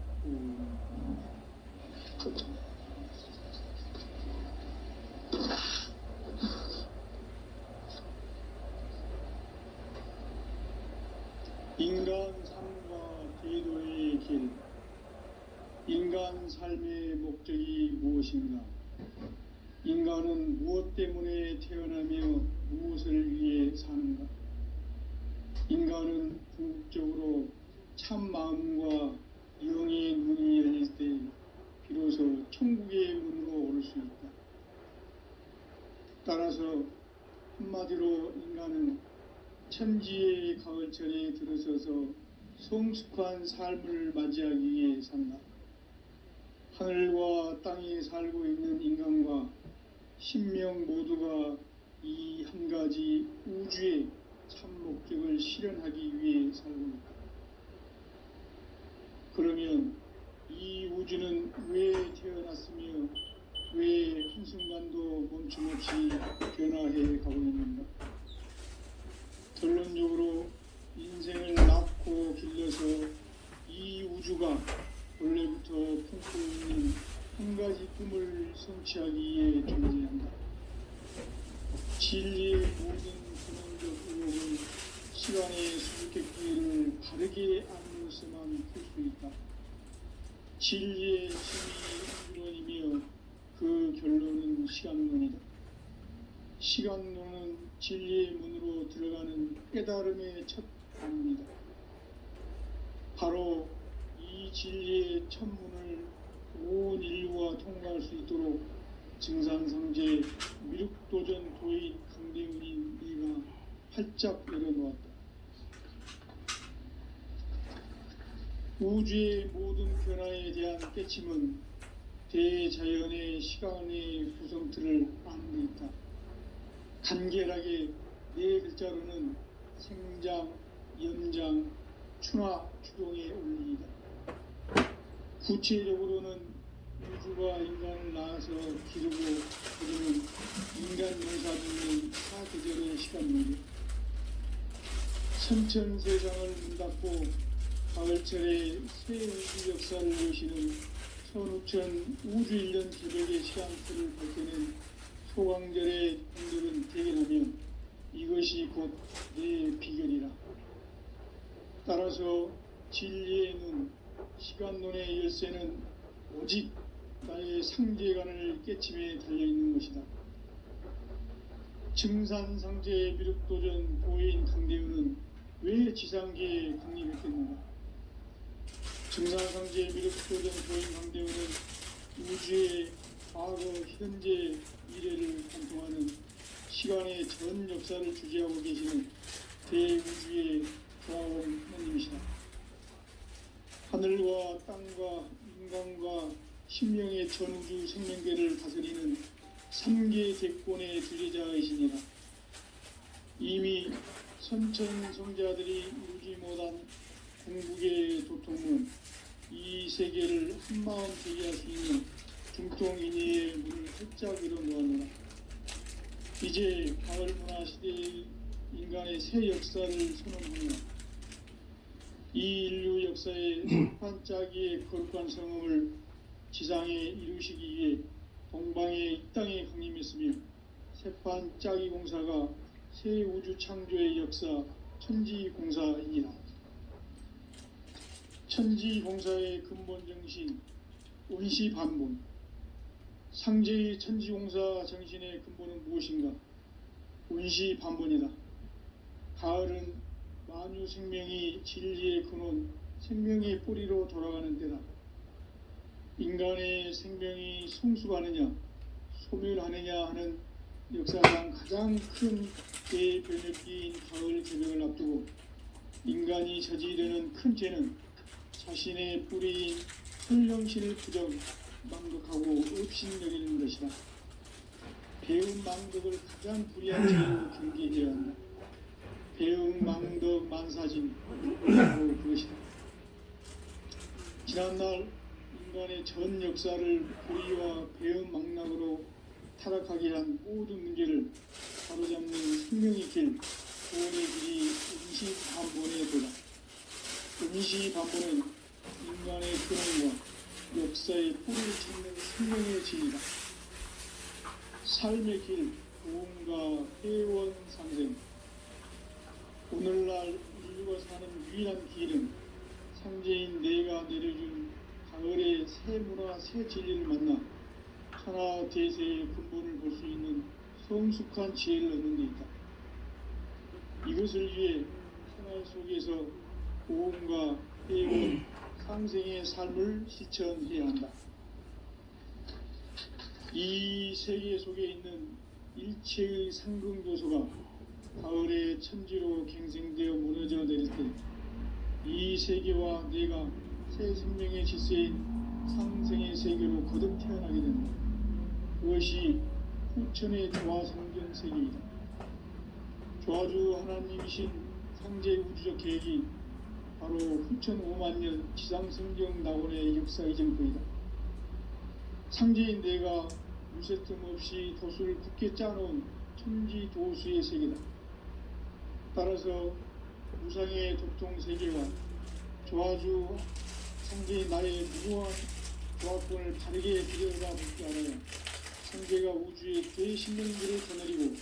A: 인간 삶과 제도의 길. 인간 삶의 목적이 무엇인가? 인간은 무엇 때문에 태어나며 무엇을 위해 사는가? 인간은 궁극적으로 참 마음과 영의 눈이 열릴 때 비로소 천국의 문으로 오를 수 있다. 따라서 한마디로 인간은 천지의 가을철에 들어서서 성숙한 삶을 맞이하기 위해 산다. 하늘과 땅에 살고 있는 인간과 신명 모두가 이 한 가지 우주의 참 목적을 실현하기 위해 살고 있다. 그러면 이 우주는 왜 태어났으며 왜 한순간도 멈춤없이 변화해 가고 있는가? 결론적으로 인생을 낳고 길러서 이 우주가 원래부터 품고 있는 한 가지 꿈을 성취하기 위해 존재한다. 진리의 모든 근원적 의혹을 시간의 수수께끼를 바르게 알면서만 풀 수 있다. 진리의 힘이 우주론이며 그 결론은 시간론이다. 시간론은 진리의 문으로 들어가는 깨달음의 첫 문입니다. 바로 이 진리의 첫 문을 온 인류가 통과할 수 있도록 증산성제 미륵도전 도인 강대훈인 이가 활짝 열어놓았다. 우주의 모든 변화에 대한 깨침은 대자연의 시간의 구성틀을 아는 데 있다. 간결하게 네 글자로는 생장, 연장, 추나 추동의 원리이다. 구체적으로는 우주가 인간을 낳아서 기르고 그리는 인간 용사짓는 사계절의 시간론이 천천세상을 문닫고 가을철에 새 우주 역사를 여시는 천우천 우주 1년 개벽의 시간틀을 밝혀낸 소강절의 공들은 대견하면 이것이 곧 내 비결이라. 따라서 진리의 눈, 시간론의 열쇠는 오직 나의 상제관을 깨침에 달려있는 것이다. 증산상제 미륵도전 도인 강대훈은 왜 지상계에 강림했겠는가? 증산상제 미륵도전 도인 강대훈은 우주의 과거, 현재, 미래를 관통하는 시간의 전 역사를 주재하고 계시는 대우주의 조화원님이시다. 하늘과 땅과 인간과 신명의 전우주 생명계를 다스리는 3계 대권의 주제자이시니라. 이미 선천성자들이 이루지 못한 궁극의 도통은 이 세계를 한마음 되게 할 수 있는 중통인의의 문을 활짝 열어놓았노라. 이제 가을 문화 시대의 인간의 새 역사를 선언하며 이 인류 역사의 반짝이의 거룩한 성음을 지상에 이루시기 위해 동방의 이 땅에 강림했으며 새반짝이 공사가 새 우주 창조의 역사 천지공사이니라. 천지공사의 근본 정신 원시반본. 상제의 천지공사 정신의 근본은 무엇인가? 원시반본이다. 가을은 만유 생명이 진리의 근원, 생명의 뿌리로 돌아가는 때다. 인간의 생명이 성숙하느냐, 소멸하느냐 하는 역사상 가장 큰 대변혁기인 가을 개벽을 앞두고 인간이 저지르는 큰 죄는 자신의 뿌리인 설령신을 부정, 망덕하고 업신여기는 것이다. 배운 망덕을 가장 불의한 죄로 경계해야 한다. 배운 망덕 만사진, 바로 그것이다. 지난날 인간의 전 역사를 불의와 배은 망락으로 타락하게 한 모든 문제를 바로잡는 생명의 길, 구원의 길이 임시반본의 도다. 임시반본은 인간의 근원과 역사의 뿌리를 찾는 생명의 진이다. 삶의 길, 구원과 회원 상생. 오늘날 인류가 사는 유일한 길은 상제인 내가 내려준 가을의 새 문화, 새 진리를 만나 천하 대세의 근본을 볼 수 있는 성숙한 지혜를 얻는 데 있다. 이것을 위해 생활 속에서 고음과 회원, 상생의 삶을 실천해야 한다. 이 세계 속에 있는 일체의 상승조소가 가을의 천지로 갱생되어 무너져 내릴 때 이 세계와 내가 새 생명의 질서인 상생의 세계로 거듭 태어나게 된다. 그것이 후천의 조화성경 세계이다. 조아주 하나님이신 상제 우주적 계획이 바로 후천 5만 년 지상성경 낙원의 역사의 정토이다. 상제인 내가 유세틈 없이 도수를 굳게 짜놓은 천지 도수의 세계다. 따라서 우상의 도통 세계와 조아주 상제인 나의 무모한 조합권을 바르게 들여다볼 줄 알아야 상제가 우주의 대신명기를 거느리고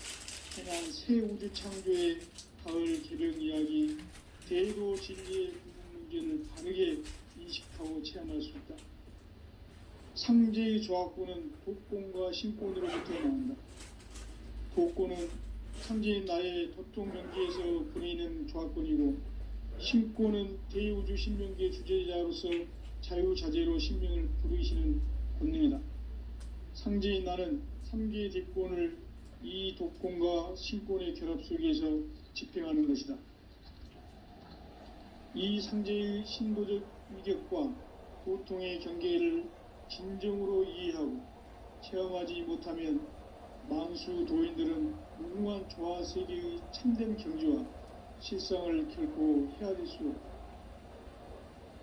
A: 해난 새 우주 창조의 가을 개벽 이야기, 대도 진리의 궁극 문제를 바르게 인식하고 체험할 수 있다. 상제의 조합권은 독권과 신권으로부터 나온다. 독권은 상제인 나의 도통 명기에서 보내는 조합권이고, 신권은 대우주 신명기의 주제자로서 자유자재로 신명을 부르시는 권능이다. 상제인 나는 3개의 대권을 이 독권과 신권의 결합 속에서 집행하는 것이다. 이 상제의 신도적 위격과 도통의 경계를 진정으로 이해하고 체험하지 못하면 만수 도인들은 무궁한 조화 세계의 참된 경지와 실상을 결코 헤아릴 수 없다.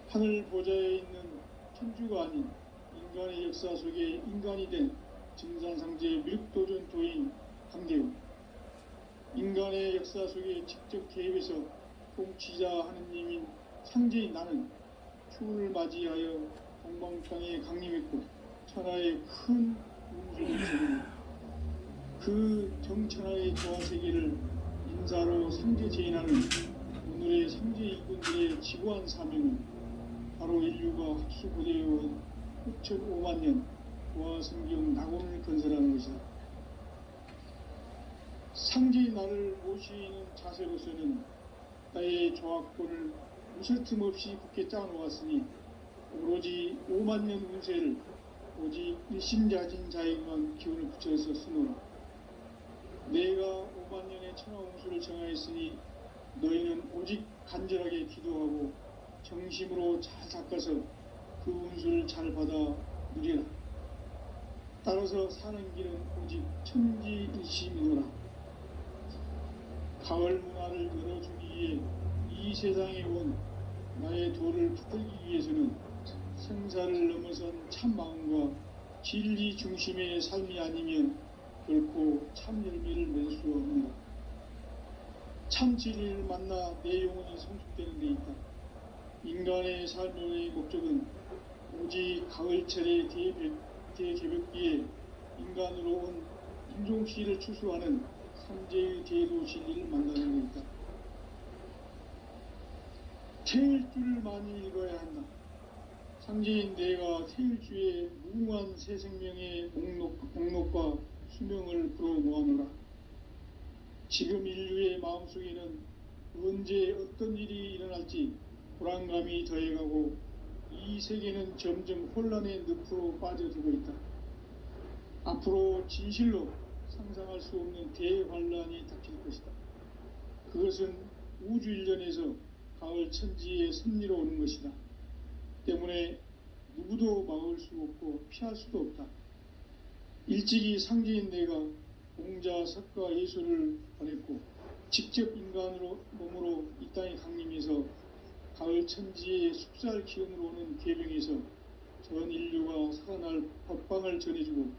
A: 하늘 보좌에 있는 천주가 아닌 인간의 역사 속에 인간이 된 증산상제 미륵도전 도인 강대우, 인간의 역사 속에 직접 개입해서 통치자 하느님인 상제인 나는 추운을 맞이하여 동방땅에 강림했고 천하의 큰 운수를 제공했다. 그 정천하의 조화세계를 인사로 상제 제인하는 오늘의 상제 일꾼들의 지구한 사명은 바로 인류가 합수고대해온 후천 5만 년 조화성경 낙원을 건설하는 것이다. 상제의 나를 모시는 자세로서는 나의 조합권을 무술 틈 없이 굳게 짜놓았으니 오로지 5만 년 운세를 오직 일심자진 자에게만 기운을 붙여서 쓰노라. 내가 5만 년의 천하홍수를 정하였으니 너희는 오직 간절하게 기도하고 정심으로 잘 닦아서 그 운수를 잘 받아 누리라. 따라서 사는 길은 오직 천지일심이노라. 가을 문화를 열어주기 위해 이 세상에 온 나의 도를 붙들기 위해서는 생사를 넘어선 참 마음과 진리 중심의 삶이 아니면 결코 참 열매를 맺을 수 없는다. 참 진리를 만나 내 영혼이 성숙되는 데 있다. 인간의 삶의 목적은 오직 가을철의 대개벽기에 인간으로 온 인종시를 추수하는 삼재의 대도 진리를 만나는 데 있다. 태일주를 많이 읽어야 한다. 상제인 내가 태일주의 무궁한 새 생명의 목록과 수명을 불어 모아노라. 지금 인류의 마음속에는 언제 어떤 일이 일어날지 불안감이 더해가고 이 세계는 점점 혼란의 늪으로 빠져들고 있다. 앞으로 진실로 상상할 수 없는 대환란이 닥칠 것이다. 그것은 우주 일련에서 가을 천지의 섭리로 오는 것이다. 때문에 누구도 막을 수 없고 피할 수도 없다. 일찍이 상제인 내가 공자, 석가, 예수를 보냈고 직접 인간으로 몸으로 이 땅에 강림해서 가을 천지의 숲살 기운으로 오는 계명에서 전 인류가 살아날 법방을 전해주고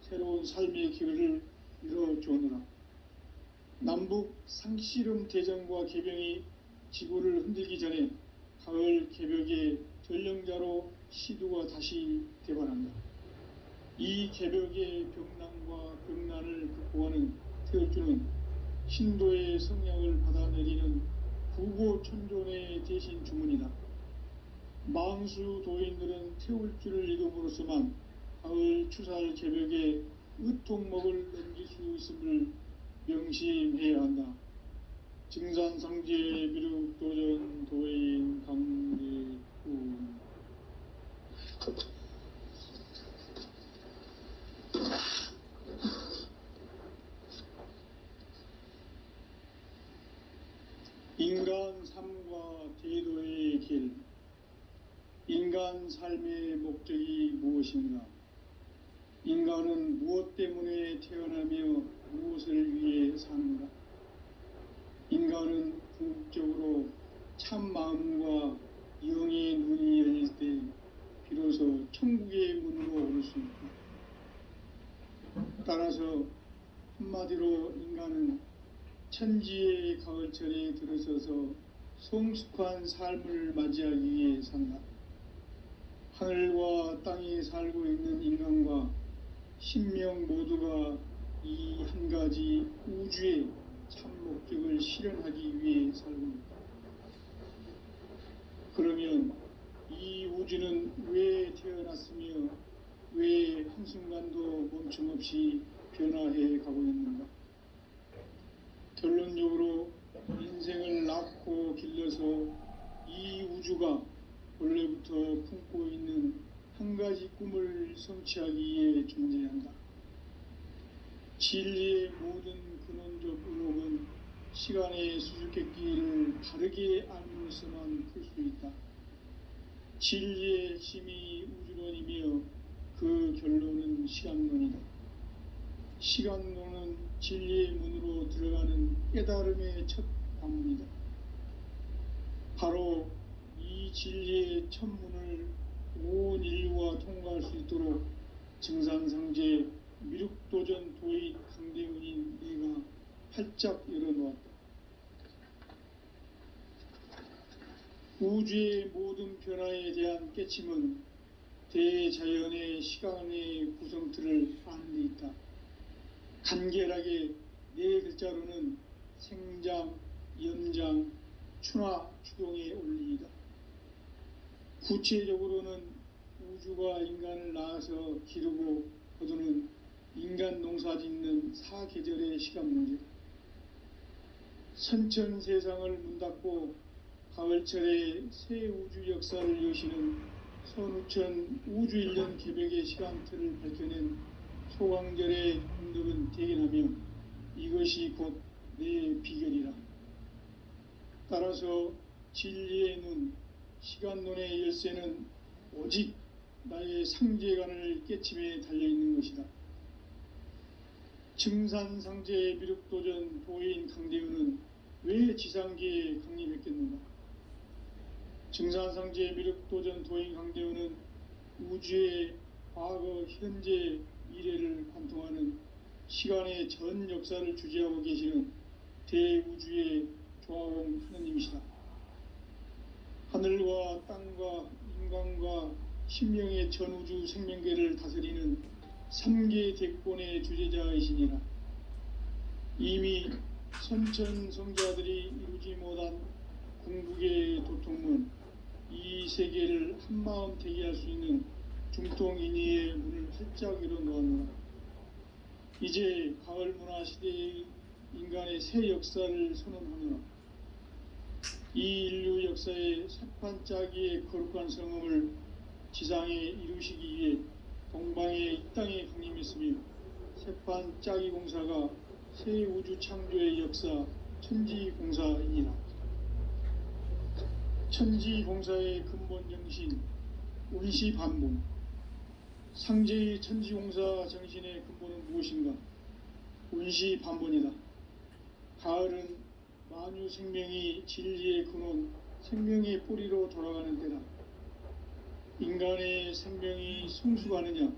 A: 새로운 삶의 기회를 이뤄주었노라. 남북 상씨름 대전과 개병이 지구를 흔들기 전에 가을 개벽의 전령자로 시두가 다시 대관한다. 이 개벽의 병난과 병난을 극복하는 태울주는 신도의 성량을 받아내리는 구고천존의 대신 주문이다. 망수 도인들은 태울주를 읽음으로써만 가을 추살 개벽에 의통목을 넘길 수 있음을 명심해야 한다. 증산상제 미륵도전 도인 강대훈. 인간 삶과 대도의 길. 인간 삶의 목적이 무엇인가? 인간은 무엇 때문에 태어나며 무엇을 위해 사는가? 인간은 궁극적으로 참 마음과 영의 눈이 열릴 때 비로소 천국의 문으로 오를 수 있다. 따라서 한마디로 인간은 천지의 가을철에 들어서서 성숙한 삶을 맞이하기 위해 산다. 하늘과 땅에 살고 있는 인간과 신명 모두가 이 한 가지 우주의 참 목적을 실현하기 위해 살고 있다. 그러면 이 우주는 왜 태어났으며 왜 한순간도 멈춤없이 변화해 가고 있는가? 결론적으로 인생을 낳고 길러서 이 우주가 원래부터 품고 있는 한 가지 꿈을 성취하기 위해 존재한다. 진리의 모든 근원적 의혹은 시간의 수수께끼를 바르게 알므로서만 풀 수 있다. 진리의 핵심이 우주론이며 그 결론은 시간론이다. 시간론은 진리의 문으로 들어가는 깨달음의 첫 관문이다. 바로 이 진리의 첫 문을 온 인류가 통과할 수 있도록 증산상제 미륵도전 도의 강대원인 내가 활짝 열어놓았다. 우주의 모든 변화에 대한 깨침은 대자연의 시간의 구성틀을 아는 데 있다. 간결하게 네 글자로는 생장, 연장, 추나 추동의 원리이다. 구체적으로는 우주가 인간을 낳아서 기르고 거두는 인간 농사짓는 사계절의 시간 문제다. 선천 세상을 문닫고 가을철에 새 우주 역사를 여시는 선우천 우주 1년 개백의 시간틀을 밝혀낸 소강절의 공덕은 대견하며 이것이 곧 내 비결이라. 따라서 진리의 눈, 시간론의 열쇠는 오직 나의 상제관을 깨침에 달려있는 것이다. 증산상제 미륵도전 도인 강대우는 왜 지상계에 강림했겠는가? 증산상제 미륵도전 도인 강대우는 우주의 과거, 현재, 미래를 관통하는 시간의 전 역사를 주재하고 계시는 대우주의 조화원 하느님이시다. 하늘과 땅과 인간과 신명의 전우주 생명계를 다스리는 3계 대권의 주재자이시니라. 이미 선천성자들이 이루지 못한 궁극의 도통문, 이 세계를 한마음 대기할 수 있는 중통인의의 문을 활짝 열어놓았노라. 이제 가을 문화 시대의 인간의 새 역사를 선언하노라. 이 인류 역사의 새판짜기의 거룩한 성음을 지상에 이루시기 위해 동방의 이 땅에 강림했으며 새판짜기 공사가 새 우주 창조의 역사 천지공사이니라. 천지공사의 근본 정신 운시반본. 상제의 천지공사 정신의 근본은 무엇인가? 운시반본이다. 가을은 만유 생명이 진리의 근원, 생명의 뿌리로 돌아가는 때다. 인간의 생명이 성숙하느냐,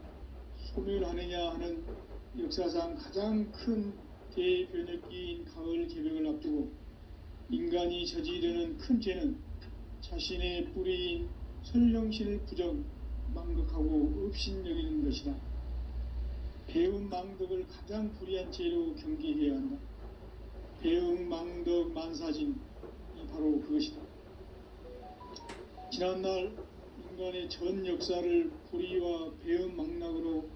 A: 소멸하느냐 하는 역사상 가장 큰 대변혁기인 가을 개벽을 앞두고 인간이 저지르는 큰 죄는 자신의 뿌리인 설령신을 부정, 망덕하고 업신여기는 것이다. 배운 망덕을 가장 불의한 죄로 경계해야 한다. 배응, 망덕, 만사진이 바로 그것이다. 지난날 인간의 전 역사를 불의와 배응, 망락으로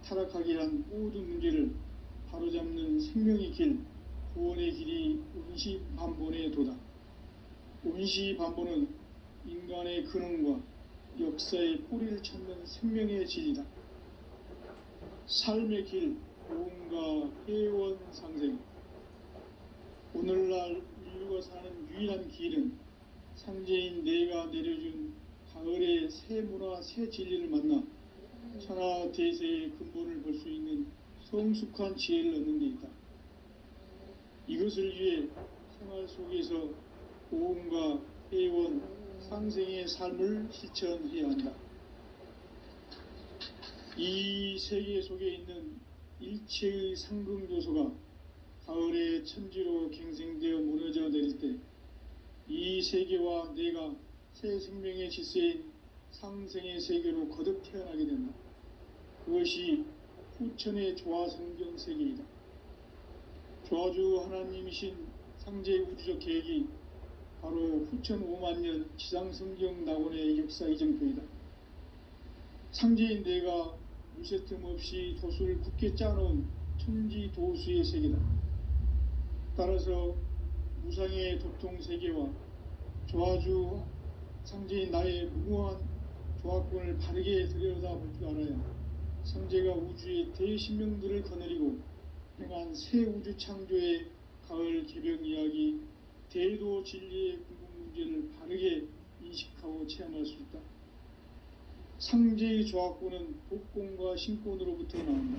A: 타락하게 한 모든 문제를 바로잡는 생명의 길, 구원의 길이 운시반본의 도다. 운시반본은 인간의 근원과 역사의 뿌리를 찾는 생명의 진리다. 삶의 길, 고음과 회원상생. 오늘날 인류가 사는 유일한 길은 상제인 내가 내려준 가을의 새 문화, 새 진리를 만나 천하 대세의 근본을 볼 수 있는 성숙한 지혜를 얻는 데 있다. 이것을 위해 생활 속에서 고음과 회원, 상생의 삶을 실천해야 한다. 이 세계 속에 있는 일체의 상승요소가 가을의 천지로 갱생되어 무너져 내릴 때 이 세계와 내가 새 생명의 질서인 상생의 세계로 거듭 태어나게 된다. 그것이 후천의 조화성경 세계이다. 조화주 하나님이신 상제 우주적 계획이 바로 후천 5만년 지상성경 낙원의 역사 이정표이다. 상제인 내가 무쇠틈 없이 도수를 굳게 짜놓은 천지 도수의 세계다. 따라서 무상의 도통 세계와 조화주 상제인 나의 무모한 조화권을 바르게 들여다볼 줄 알아야 상제가 우주의 대신명들을 거느리고 행한 새 우주 창조의 가을 개벽 이야기, 대도 진리의 궁극 문제를 바르게 인식하고 체험할 수 있다. 상제의 조화권은 복권과 신권으로부터 나온다.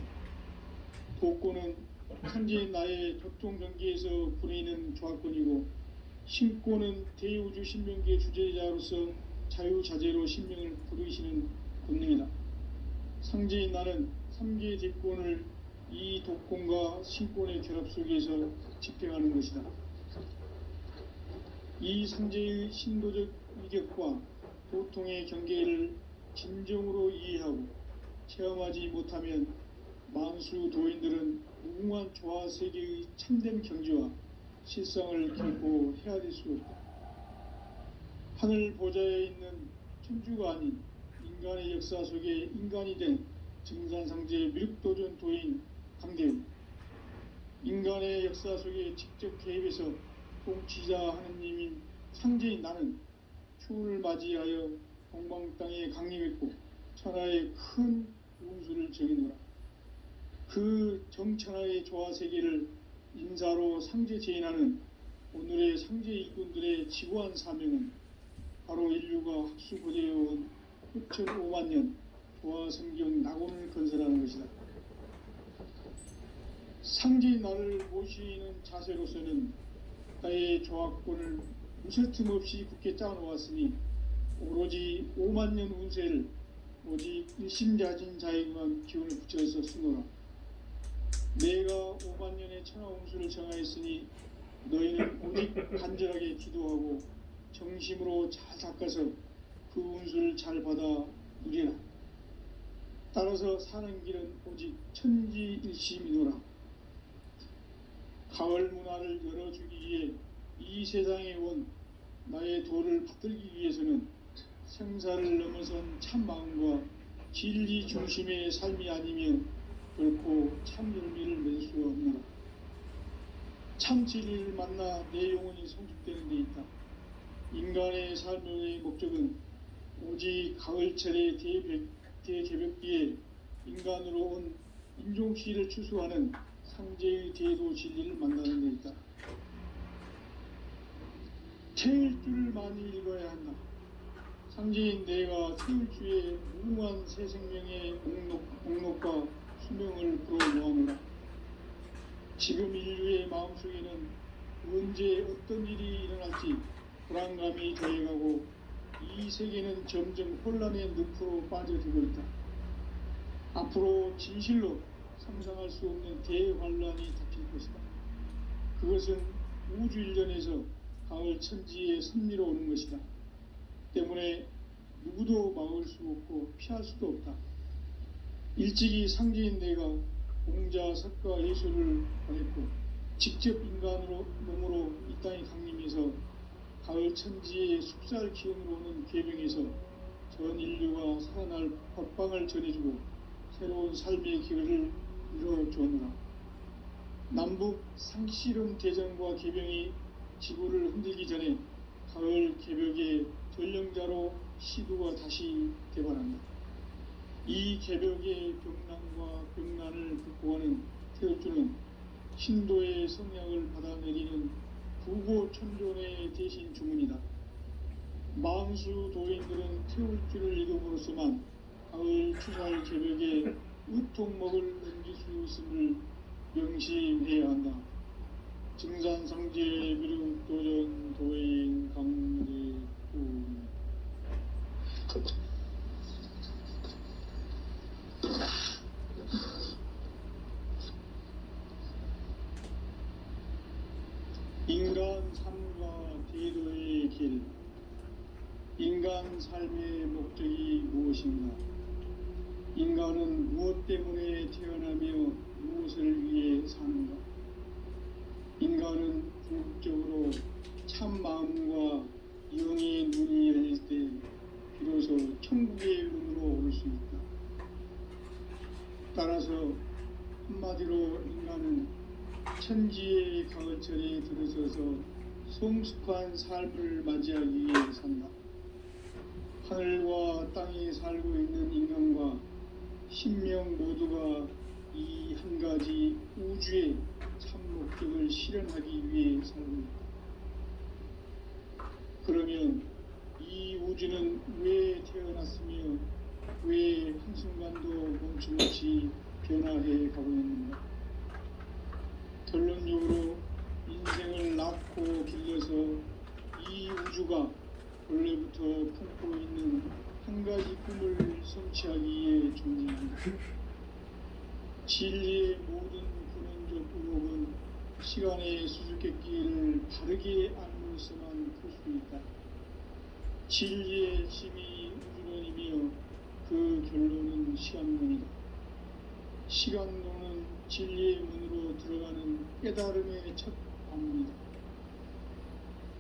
A: 복권은 상제인 나의 도통 경계에서 부리는 조화권이고, 신권은 대우주 신명기의 주제자로서 자유자재로 신명을 부르시는 권능이다. 상제인 나는 3개의 대권을 이 독권과 신권의 결합 속에서 집행하는 것이다. 이 상제의 신도적 위격과 도통의 경계를 진정으로 이해하고 체험하지 못하면 만수 도인들은 무궁한 조화 세계의 참된 경지와 실상을 결코 헤아릴 수 없다. 하늘 보좌에 있는 천주가 아닌 인간의 역사 속에 인간이 된 증산상제의 미륵도전 도인 강대우, 인간의 역사 속에 직접 개입해서 통치자 하느님인 상제인 나는 추운을 맞이하여 동방 땅에 강림했고 천하의 큰 운수를 정해노라. 그 정천하의 조화 세계를 인사로 상제 제인하는 오늘의 상제 일꾼들의 지구한 사명은 바로 인류가 학수고대해온 후천 5만년 조화 성경 낙원을 건설하는 것이다. 상제인 나를 모시는 자세로서는 나의 조화권을 무쇠틈 없이 굳게 짜놓았으니 오로지 5만년 운세를 오직 일심자진 자에게만 기운을 붙여서 쓰노라. 내가 5만년의 천하 운수를 정하였으니 너희는 오직 간절하게 기도하고 정심으로 잘 닦아서 그 운수를 잘 받아 누리라. 따라서 사는 길은 오직 천지일심이노라. 가을 문화를 열어주기 위해 이 세상에 온 나의 도를 붙들기 위해서는 생사를 넘어선 참 마음과 진리 중심의 삶이 아니면 결코 참 열매를 맺을 수 없노라. 참 진리를 만나 내 영혼이 성숙되는 데 있다. 인간의 삶의 목적은 오직 가을철의 대개벽기에 인간으로 온 인종시를 추수하는 상제의 대도 진리를 만나는 데 있다. 태일주를 많이 읽어야 한다. 상제인 내가 태일주의 무궁한 새 생명의 목록과 수명을 불어모아노라. 지금 인류의 마음속에는 언제 어떤 일이 일어날지 불안감이 더해가고 이 세계는 점점 혼란의 늪으로 빠져들고 있다. 앞으로 진실로 상상할 수 없는 대환란이 닥칠 것이다. 그것은 우주 일련에서 가을 천지의 섭리로 오는 것이다. 때문에 누구도 막을 수 없고 피할 수도 없다. 일찍이 상제인 내가 공자, 석가, 예수를 보냈고 직접 인간으로 몸으로 이 땅에 강림해서 가을 천지의 숲살 기운으로 오는 계명에서 전 인류가 살아날 법방을 전해주고 새로운 삶의 기회를 이뤄주었노라. 남북 상씨름 대전과 계병이 지구를 흔들기 전에 가을 개벽의 전령자로 시도가 다시 개발한다. 이 개벽의 병난과 병난을 극복하는 태울주는 신도의 성향을 받아내리는 부고천존의 대신 주문이다. 만수 도인들은 태울주를 읽음으로써만 가을 추살 개벽의 으통목을 넘길 수 있음을 명심해야 한다. 증산상제 미륵도전 도인 강대구 인간 삶과 대도의 길. 인간 삶의 목적이 무엇인가? 인간은 무엇 때문에 태어나며 무엇을 위해 사는가? 인간은 궁극적으로 참 마음과 영의 눈이 열릴 때 비로소 천국의 문으로 오를 수 있다. 따라서 한마디로 인간은 천지의 가을철에 들어서서 성숙한 삶을 맞이하기 위해 산다. 하늘과 땅에 살고 있는 인간과 신명 모두가 이 한 가지 우주의 참 목적을 실현하기 위해 살고 있다. 그러면 이 우주는 왜 태어났으며 왜 한순간도 멈춤없이 변화해 가고 있는가? 결론적으로 인생을 낳고 길러서 이 우주가 원래부터 품고 있는 한 가지 꿈을 성취하기 위해 존재한다. 진리의 모든 근원적 의혹은 시간의 수수께끼를 바르게 알므로서만 풀 수 있다. 진리의 힘이 우주론이며 그 결론은 시간론이다. 시간론은 진리의 문으로 들어가는 깨달음의 첫 관문이다.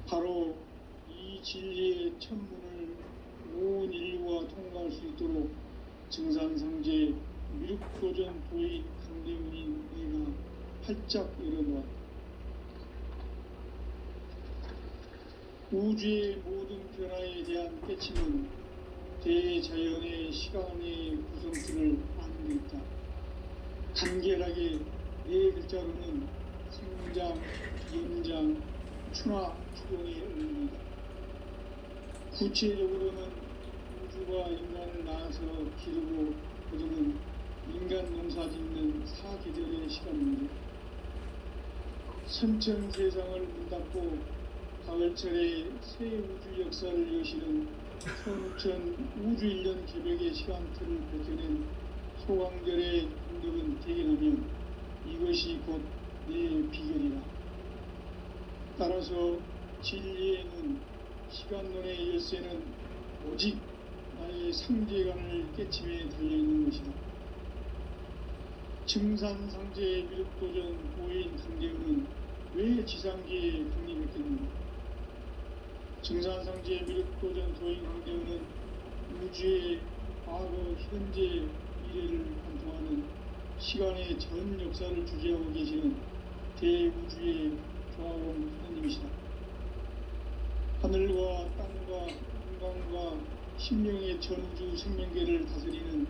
A: 바로 이 진리의 첫 문을 온 인류가 통과할 수 있도록 증산상제 미륵도전 도인 강대문인 내가 활짝 열어놓았다. 우주의 모든 변화에 대한 깨침은 대자연의 시간의 구성틀을 아는 데 있다. 간결하게 네 글자로는 생장, 연장, 추나 추동의 의미다. 구체적으로는 우주가 인간을 낳아서 기르고 거두는 인간 농사 짓는 사계절의 시간입니다. 선천 세상을 문 닫고 가을철에 새 우주 역사를 여시는 선우천 우주 1년 개벽의 시간틀을 벗겨낸 소강절의 공덕은 대견하며 이것이 곧 내 비결이다. 따라서 진리의 눈, 시간론의 열쇠는 오직 나의 상제관을 깨침에 달려있는 것이다. 증산상제 미륵도전 도인 강대훈은 왜 지상계에 강림했겠는가? 증산상제 미륵도전 도인 강대훈은 우주의 과거, 현재, 미래를 관통하는 시간의 전 역사를 주재하고 계시는 대우주의 조화원 하나님이시다. 하늘과 땅과 인간과 신명의 전우주 생명계를 다스리는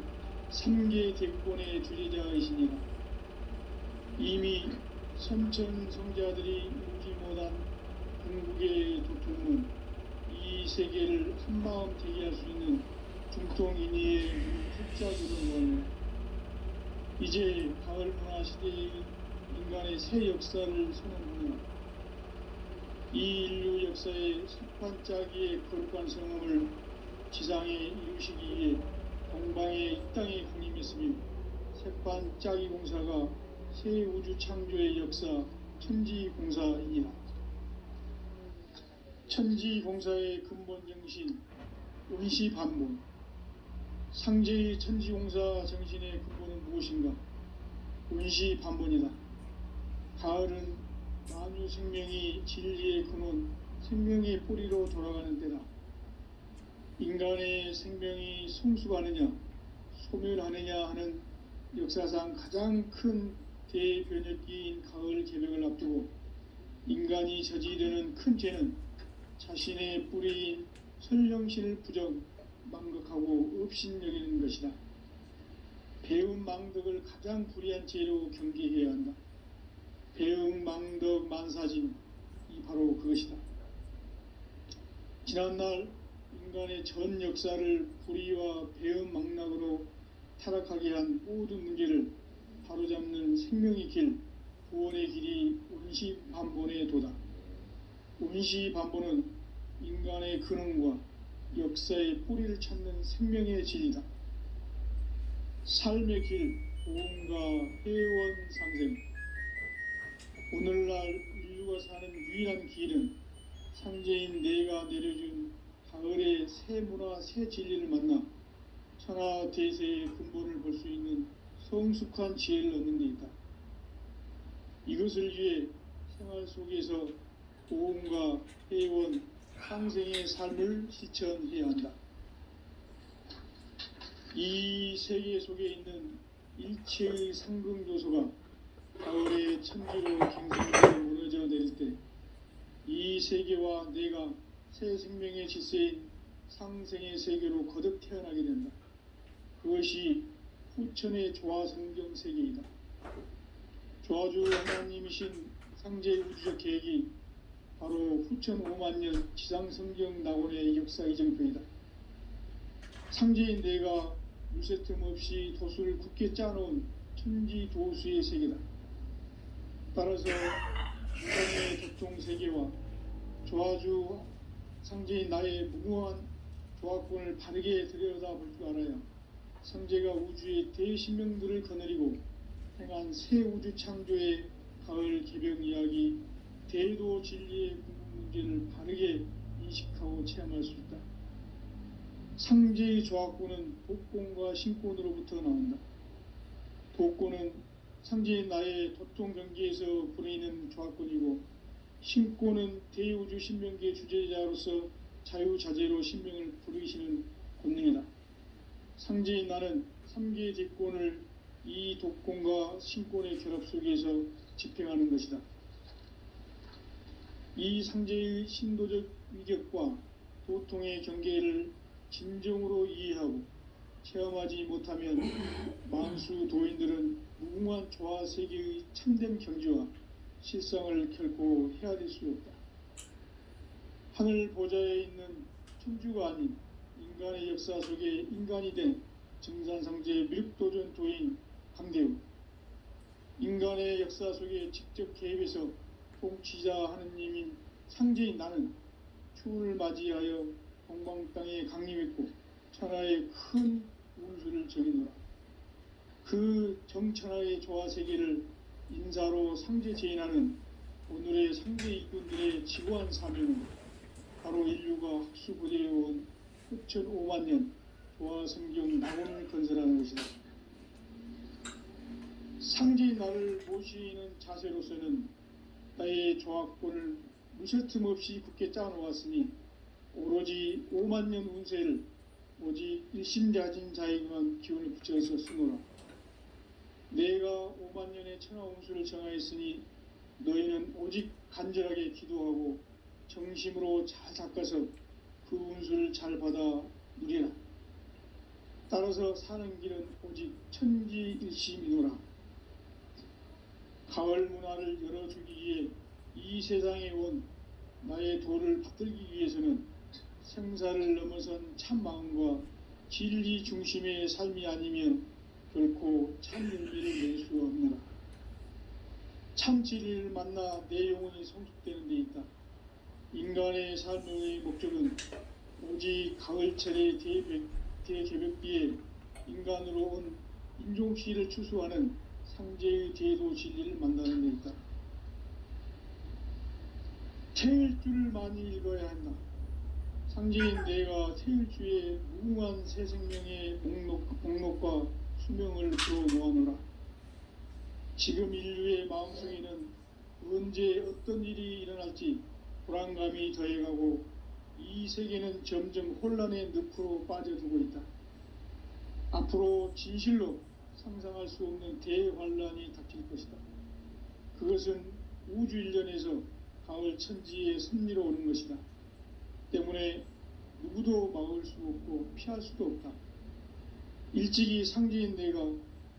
A: 3계 대권의 주제자이시니라. 이미 선천 성자들이 이루지 못한 궁극의 도통은 이 세계를 한마음 되게 할 수 있는 중통인의의 흑자주를 이제 가을 문화 시대의 인간의 새 역사를 선언하며 이 인류 역사의 첫 반짝이의 거룩한 성함을 지상에 이루시기 위해 동방의 이 땅에 강림했으며 색반짝이 공사가 새 우주 창조의 역사 천지공사이니라. 천지공사의 근본 정신 은시반문. 상제의 천지공사 정신의 근본은 무엇인가? 은시반문이다. 가을은 만유 생명이 진리의 근원, 생명의 뿌리로 돌아가는 때다. 인간의 생명이 성숙하느냐, 소멸하느냐 하는 역사상 가장 큰 대변혁기인 가을 개벽을 앞두고 인간이 저지르는 큰 죄는 자신의 뿌리인 설령신을 부정, 망각하고 업신여기는 것이다. 배움 망덕을 가장 불의한 죄로 경계해야 한다. 배움 망덕 만사진, 이 바로 그것이다. 지난날 인간의 전 역사를 불의와 배움 망락으로 타락하게 한 모든 문제를 바로잡는 생명의 길, 구원의 길이 운시반본에 도다. 운시반본은 인간의 근원과 역사의 뿌리를 찾는 생명의 진리다. 삶의 길, 보험과 회원 상생. 오늘날 인류가 사는 유일한 길은 상제인 내가 내려준 가을의 새 문화, 새 진리를 만나 천하 대세의 근본을 볼 수 있는 성숙한 지혜를 얻는 데 있다. 이것을 위해 생활 속에서 보험과 회원, 상생의 삶을 실천해야 한다. 이 세계 속에 있는 일체의 상금 요소가 가을의 천지로 갱생되어 무너져 내릴 때 이 세계와 내가 새 생명의 질서인 상생의 세계로 거듭 태어나게 된다. 그것이 후천의 조화성경 세계이다. 조화주 하나님이신 상제의 우주적 계획이 바로 후천 5만년 지상성경 낙원의 역사 이정표이다. 상제인 내가 물새틈 없이 도수를 굳게 짜놓은 천지도수의 세계다. 따라서 인간의 도통 세계와 조화주 상제인 나의 무궁한 조화권을 바르게 들여다볼 줄 알아야 상제가 우주의 대신명들을 거느리고 행한 새 우주 창조의 가을 개병 이야기, 대도 진리의 궁극 문제를 바르게 인식하고 체험할 수 있다. 상제의 조화권은 독권과 신권으로부터 나온다. 독권은 상제인 나의 도통 경계에서 부르이는 조화권이고, 신권은 대우주 신명계 주제자로서 자유자재로 신명을 부르시는 권능이다. 상제인 나는 3개의 대권을 이 독권과 신권의 결합 속에서 집행하는 것이다. 이 상제의 신도적 위격과 도통의 경계를 진정으로 이해하고 체험하지 못하면 만수 도인들은 무궁한 조화 세계의 참된 경지와 실상을 결코 헤아릴 수 없다. 하늘 보좌에 있는 천주가 아닌 인간의 역사 속에 인간이 된 증산상제 밀도전 도인 강대우, 인간의 역사 속에 직접 개입해서 통치자 하느님인 상제인 나는 추운을 맞이하여 동방 땅에 강림했고 천하의 큰 운수를 정의노라. 그 정천하의 조화세계를 인사로 상제 제인하는 오늘의 상제 일꾼들의 지고한 사명은 바로 인류가 학수부대해온 후천 5만년 조화성경 낙원을 건설하는 것이다. 상제인 나를 모시는 자세로서는 나의 조화권을 무쇠틈 없이 굳게 짜놓았으니 오로지 5만년 운세를 오직 일심자진 자에게만 기운을 붙여서 쓰노라. 내가 5만년의 천하 운수를 정하였으니 너희는 오직 간절하게 기도하고 정심으로 잘 닦아서 그 운수를 잘 받아 누리라. 따라서 사는 길은 오직 천지일심이노라. 가을 문화를 열어주기 위해 이 세상에 온 나의 도를 받들기 위해서는 생사를 넘어선 참 마음과 진리 중심의 삶이 아니면 결코 참 열매를 낼 수 없느라. 참 진리를 만나 내 영혼이 성숙되는 데 있다. 인간의 삶의 목적은 오직 가을철의 대개벽비에 인간으로 온 인종시를 추수하는 상제의 대도 진리를 만나는 데 있다. 태일주를 많이 읽어야 한다. 상제인 내가 태일주의 무궁한 새 생명의 목록과 수명을 풀어놓아노라. 지금 인류의 마음속에는 언제 어떤 일이 일어날지 불안감이 더해가고 이 세계는 점점 혼란의 늪으로 빠져들고 있다. 앞으로 진실로 상상할 수 없는 대환란이 닥칠 것이다. 그것은 우주 일련에서 가을 천지의 섭리로 오는 것이다. 때문에 누구도 막을 수 없고 피할 수도 없다. 일찍이 상제인 내가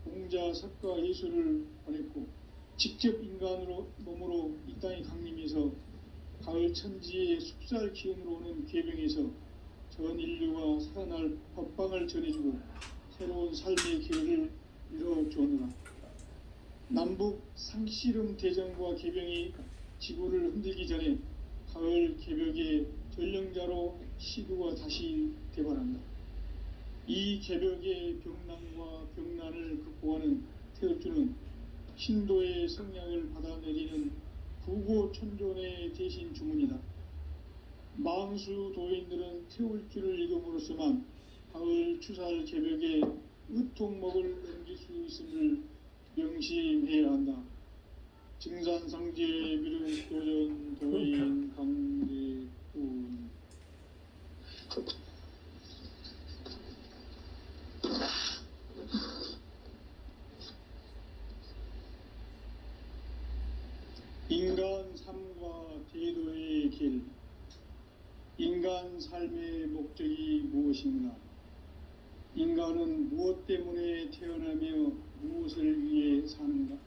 A: 공자, 석가, 예수를 보냈고 직접 인간으로 몸으로 이 땅에 강림해서 가을 천지의 숙살 기운으로 오는 계병에서 전 인류가 살아날 법방을 전해주고 새로운 삶의 기회를 이뤄주었노라. 남북 상씨름 대전과 개병이 지구를 흔들기 전에 가을 개벽의 전령자로 시두가 다시 대발한다. 이 개벽의 병난과 병난을 극복하는 태울주는 신도의 성량을 받아내리는 부고천존의 대신 주문이다. 망수 도인들은 태울주를 읽음으로써만 가을 추살 개벽의 의통목을 넘길 수 있음을 명심해야 한다. 증산상제 미륵도전 도인 강대군. 인간 삶과 대도의 길. 인간 삶의 목적이 무엇인가? 인간은 무엇 때문에 태어나며 무엇을 위해 사는가?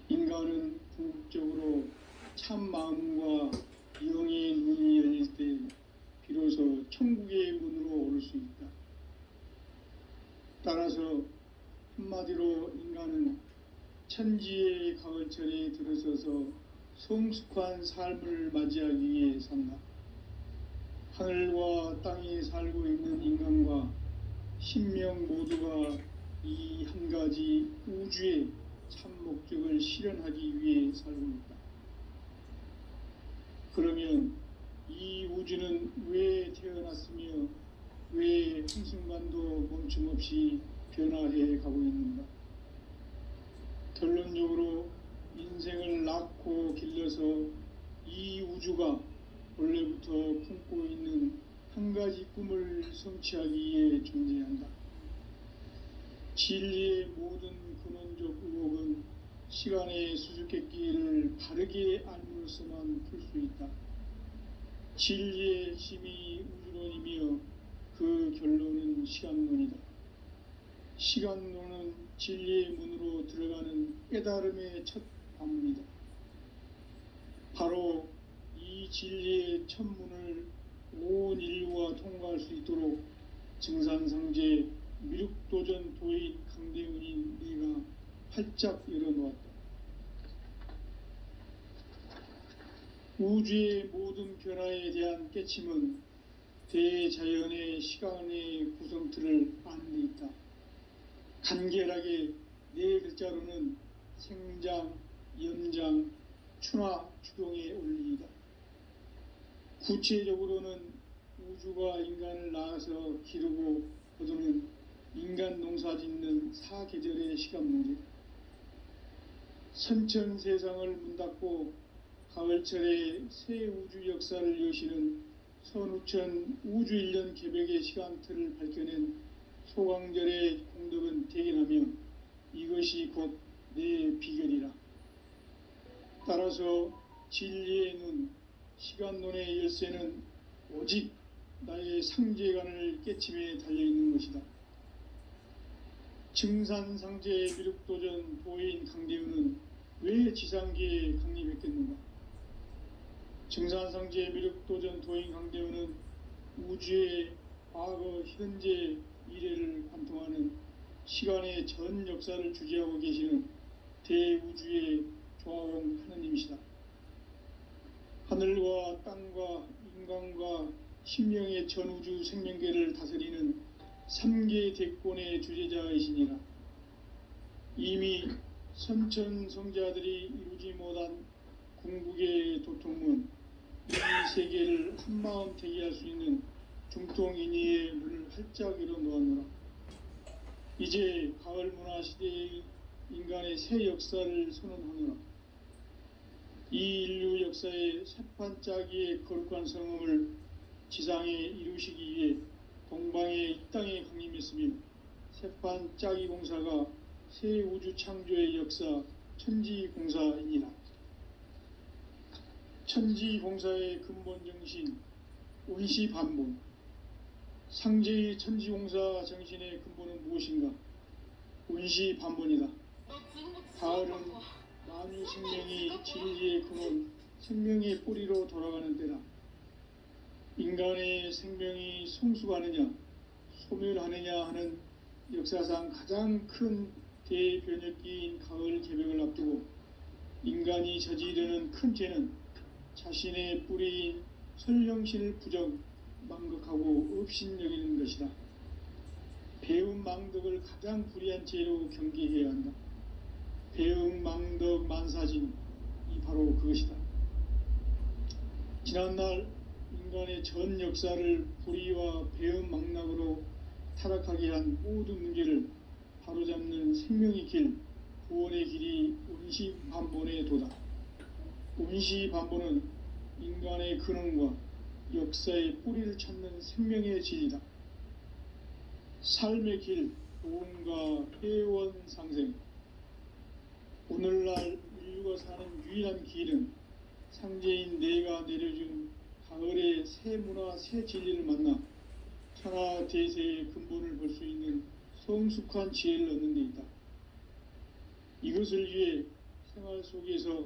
A: 인간은 궁극적으로 참 마음과 영의 문이 열릴 때 비로소 천국의 문으로 오를 수 있다. 따라서 한마디로 인간은 천지의 가을철에 들어서서 성숙한 삶을 맞이하기 위해 산다. 하늘과 땅에 살고 있는 인간과 신명 모두가 이 한 가지 우주의 참 목적을 실현하기 위해 살고 있다. 그러면 이 우주는 왜 태어났으며 왜 한순간도 멈춤없이 변화해 가고 있는가? 결론적으로 인생을 낳고 길러서 이 우주가 원래부터 품고 있는 한 가지 꿈을 성취하기 위해 존재한다. 진리의 모든 근원적 의혹은 시간의 수수께끼를 바르게 알므로서만 풀 수 있다. 진리의 핵심이 우주론이며 그 결론은 시간론이다. 시간론은 진리의 문으로 들어가는 깨달음의 첫 관문이다. 바로 이 진리의 첫 문을 온 인류가 통과할 수 있도록 증산상제 미륵도전 도인 강대훈인 네가 활짝 열어놓았다. 우주의 모든 변화에 대한 깨침은 대자연의 시간의 구성틀을 아는 데 있다. 간결하게 네 글자로는 생장, 연장, 추나 추동의 원리이다. 구체적으로는 우주가 인간을 낳아서 기르고 거두는 인간 농사 짓는 사계절의 시간문제, 선천 세상을 문 닫고 가을철에 새 우주 역사를 여시는 선우천 우주 1년 개벽의 시간틀을 밝혀낸 소강절의 공덕은 대견하며 이것이 곧 내 비결이라. 따라서 진리의 눈, 시간론의 열쇠는 오직 나의 상제관을 깨침에 달려있는 것이다. 증산상제 미륵도전 도인 강대훈은 왜 지상계에 강림했겠는가? 증산상제 미륵도전 도인 강대훈은 우주의 과거, 현재, 미래를 관통하는 시간의 전 역사를 주재하고 계시는 대우주의 조화원 하느님이시다. 하늘과 땅과 인간과 신명의 전우주 생명계를 다스리는 3계 대권의 주재자이시니라. 이미 선천성자들이 이루지 못한 궁극의 도통문, 이 세계를 한마음 대기할 수 있는 중통인의의 문을 활짝 열어놓았노라. 이제 가을 문화 시대의 인간의 새 역사를 선언하노라. 이 인류 역사의 새판짜기의 거룩한 성음을 지상에 이루시기 위해 동방의 이 땅에 강림했으며 새판짜기 공사가 새 우주 창조의 역사 천지공사이니라. 천지공사의 근본 정신 원시반본, 상제의 천지공사 정신의 근본은 무엇인가? 원시반본이다. 가을은 만유 생명이 진리의 근원, 생명의 뿌리로 돌아가는 때다. 인간의 생명이 성숙하느냐 소멸하느냐 하는 역사상 가장 큰 대변혁기인 가을 개벽을 앞두고 인간이 저지르는 큰 죄는 자신의 뿌리인 설령신을 부정 망극하고 업신여기는 것이다. 배움 망덕을 가장 불의한 죄로 경계해야 한다. 배움 망덕 만사진이 바로 그것이다. 지난날 인간의 전 역사를 불의와 배움 망락으로 타락하게 한 모든 문제를 바로잡는 생명의 길, 구원의 길이 운시반본의 도다. 운시반본은 인간의 근원과 역사의 뿌리를 찾는 생명의 진리다. 삶의 길, 도움과 회원 상생. 오늘날 인류가 사는 유일한 길은 상제인 내가 내려준 가을의 새 문화, 새 진리를 만나 천하 대세의 근본을 볼 수 있는 성숙한 지혜를 얻는 데 있다. 이것을 위해 생활 속에서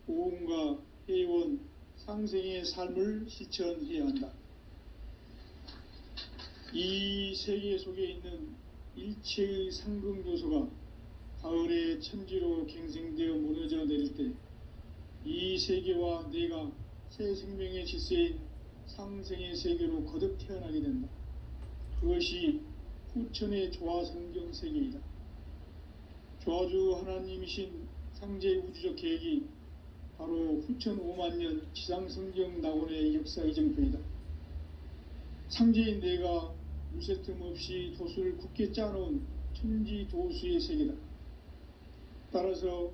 A: 보험과 회원, 상생의 삶을 실천해야 한다. 이 세계 속에 있는 일체의 상금 요소가 가을의 천지로 갱생되어 무너져 내릴 때 이 세계와 내가 새 생명의 질서인 상생의 세계로 거듭 태어나게 된다. 그것이 후천의 조화성경 세계이다. 조화주 하나님이신 상제 우주적 계획이 바로 후천 5만년 지상성경 낙원의 역사 이정표이다. 상제인 내가 무쇠틈 없이 도수를 굳게 짜놓은 천지도수의 세계다. 따라서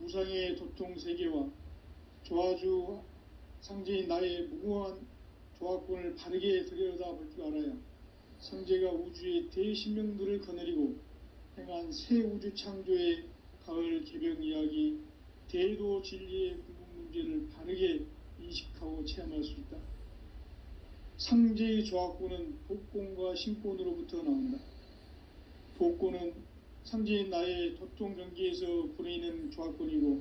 A: 무상의 도통 세계와 조화주 상제인 나의 무궁한 조화권을 바르게 들여다볼 줄 알아야 상제가 우주의 대신명들을 거느리고 행한 새 우주 창조의 가을 개벽 이야기, 대도 진리의 궁극 문제를 바르게 인식하고 체험할 수 있다. 상제의 조화권은 복권과 신권으로부터 나온다. 복권은 상제인 나의 도통 경계에서 보내는 조화권이고,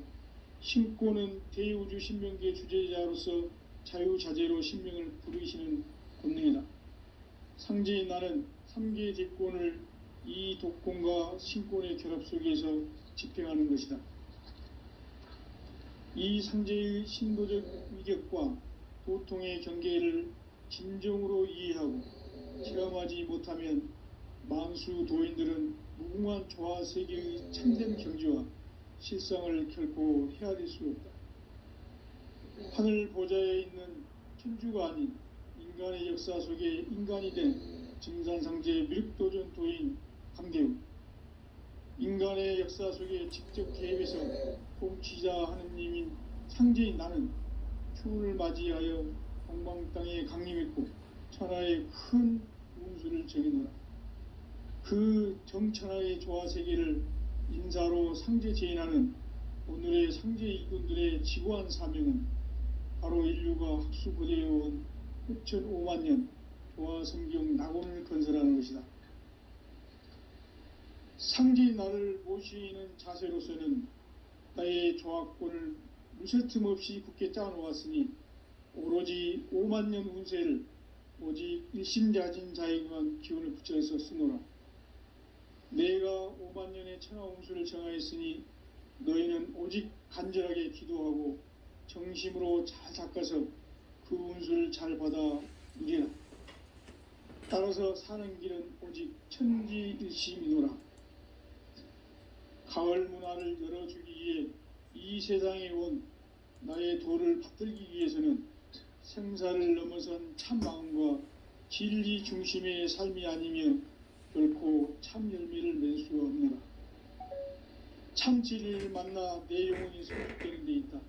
A: 신권은 대우주 신명기의 주제자로서 자유자재로 신명을 부르시는 권능이다. 상제인 나는 3개의 대권을 이 독권과 신권의 결합 속에서 집행하는 것이다. 이 상제의 신도적 위격과 도통의 경계를 진정으로 이해하고 실험하지 못하면 만수 도인들은 무궁한 조화 세계의 참된 경지와 실상을 결코 헤아릴 수 없다. 하늘 보좌에 있는 천주가 아닌 인간의 역사 속에 인간이 된 증산상제 미륵도전 도인 강대우, 인간의 역사 속에 직접 개입해서 통치자 하느님인 상제인 나는 추운을 맞이하여 동방 땅에 강림했고 천하의 큰 운수를 정해놓아 그 정천하의 조화세계를 인사로 상제 제인하는 오늘의 상제 이군들의 지고한 사명은 바로 인류가 학수고대해온 후천 5만년 조화성경 낙원을 건설하는 것이다. 상제인 나를 모시는 자세로서는 나의 조화권을 무쇠틈 없이 굳게 짜놓았으니 오로지 5만년 운세를 오직 일심자진 자에게만 기운을 붙여서 쓰노라. 내가 5만년의 천하 운수를 정하였으니 너희는 오직 간절하게 기도하고 정심으로 잘 닦아서 그 운수를 잘 받아 누리라. 따라서 사는 길은 오직 천지일심이노라. 가을 문화를 열어주기 위해 이 세상에 온 나의 도를 받들기 위해서는 생사를 넘어선 참 마음과 진리 중심의 삶이 아니면 결코 참 열매를 맺을 수가 없노라. 참 진리를 만나 내 영혼이 소속되는 데 있다.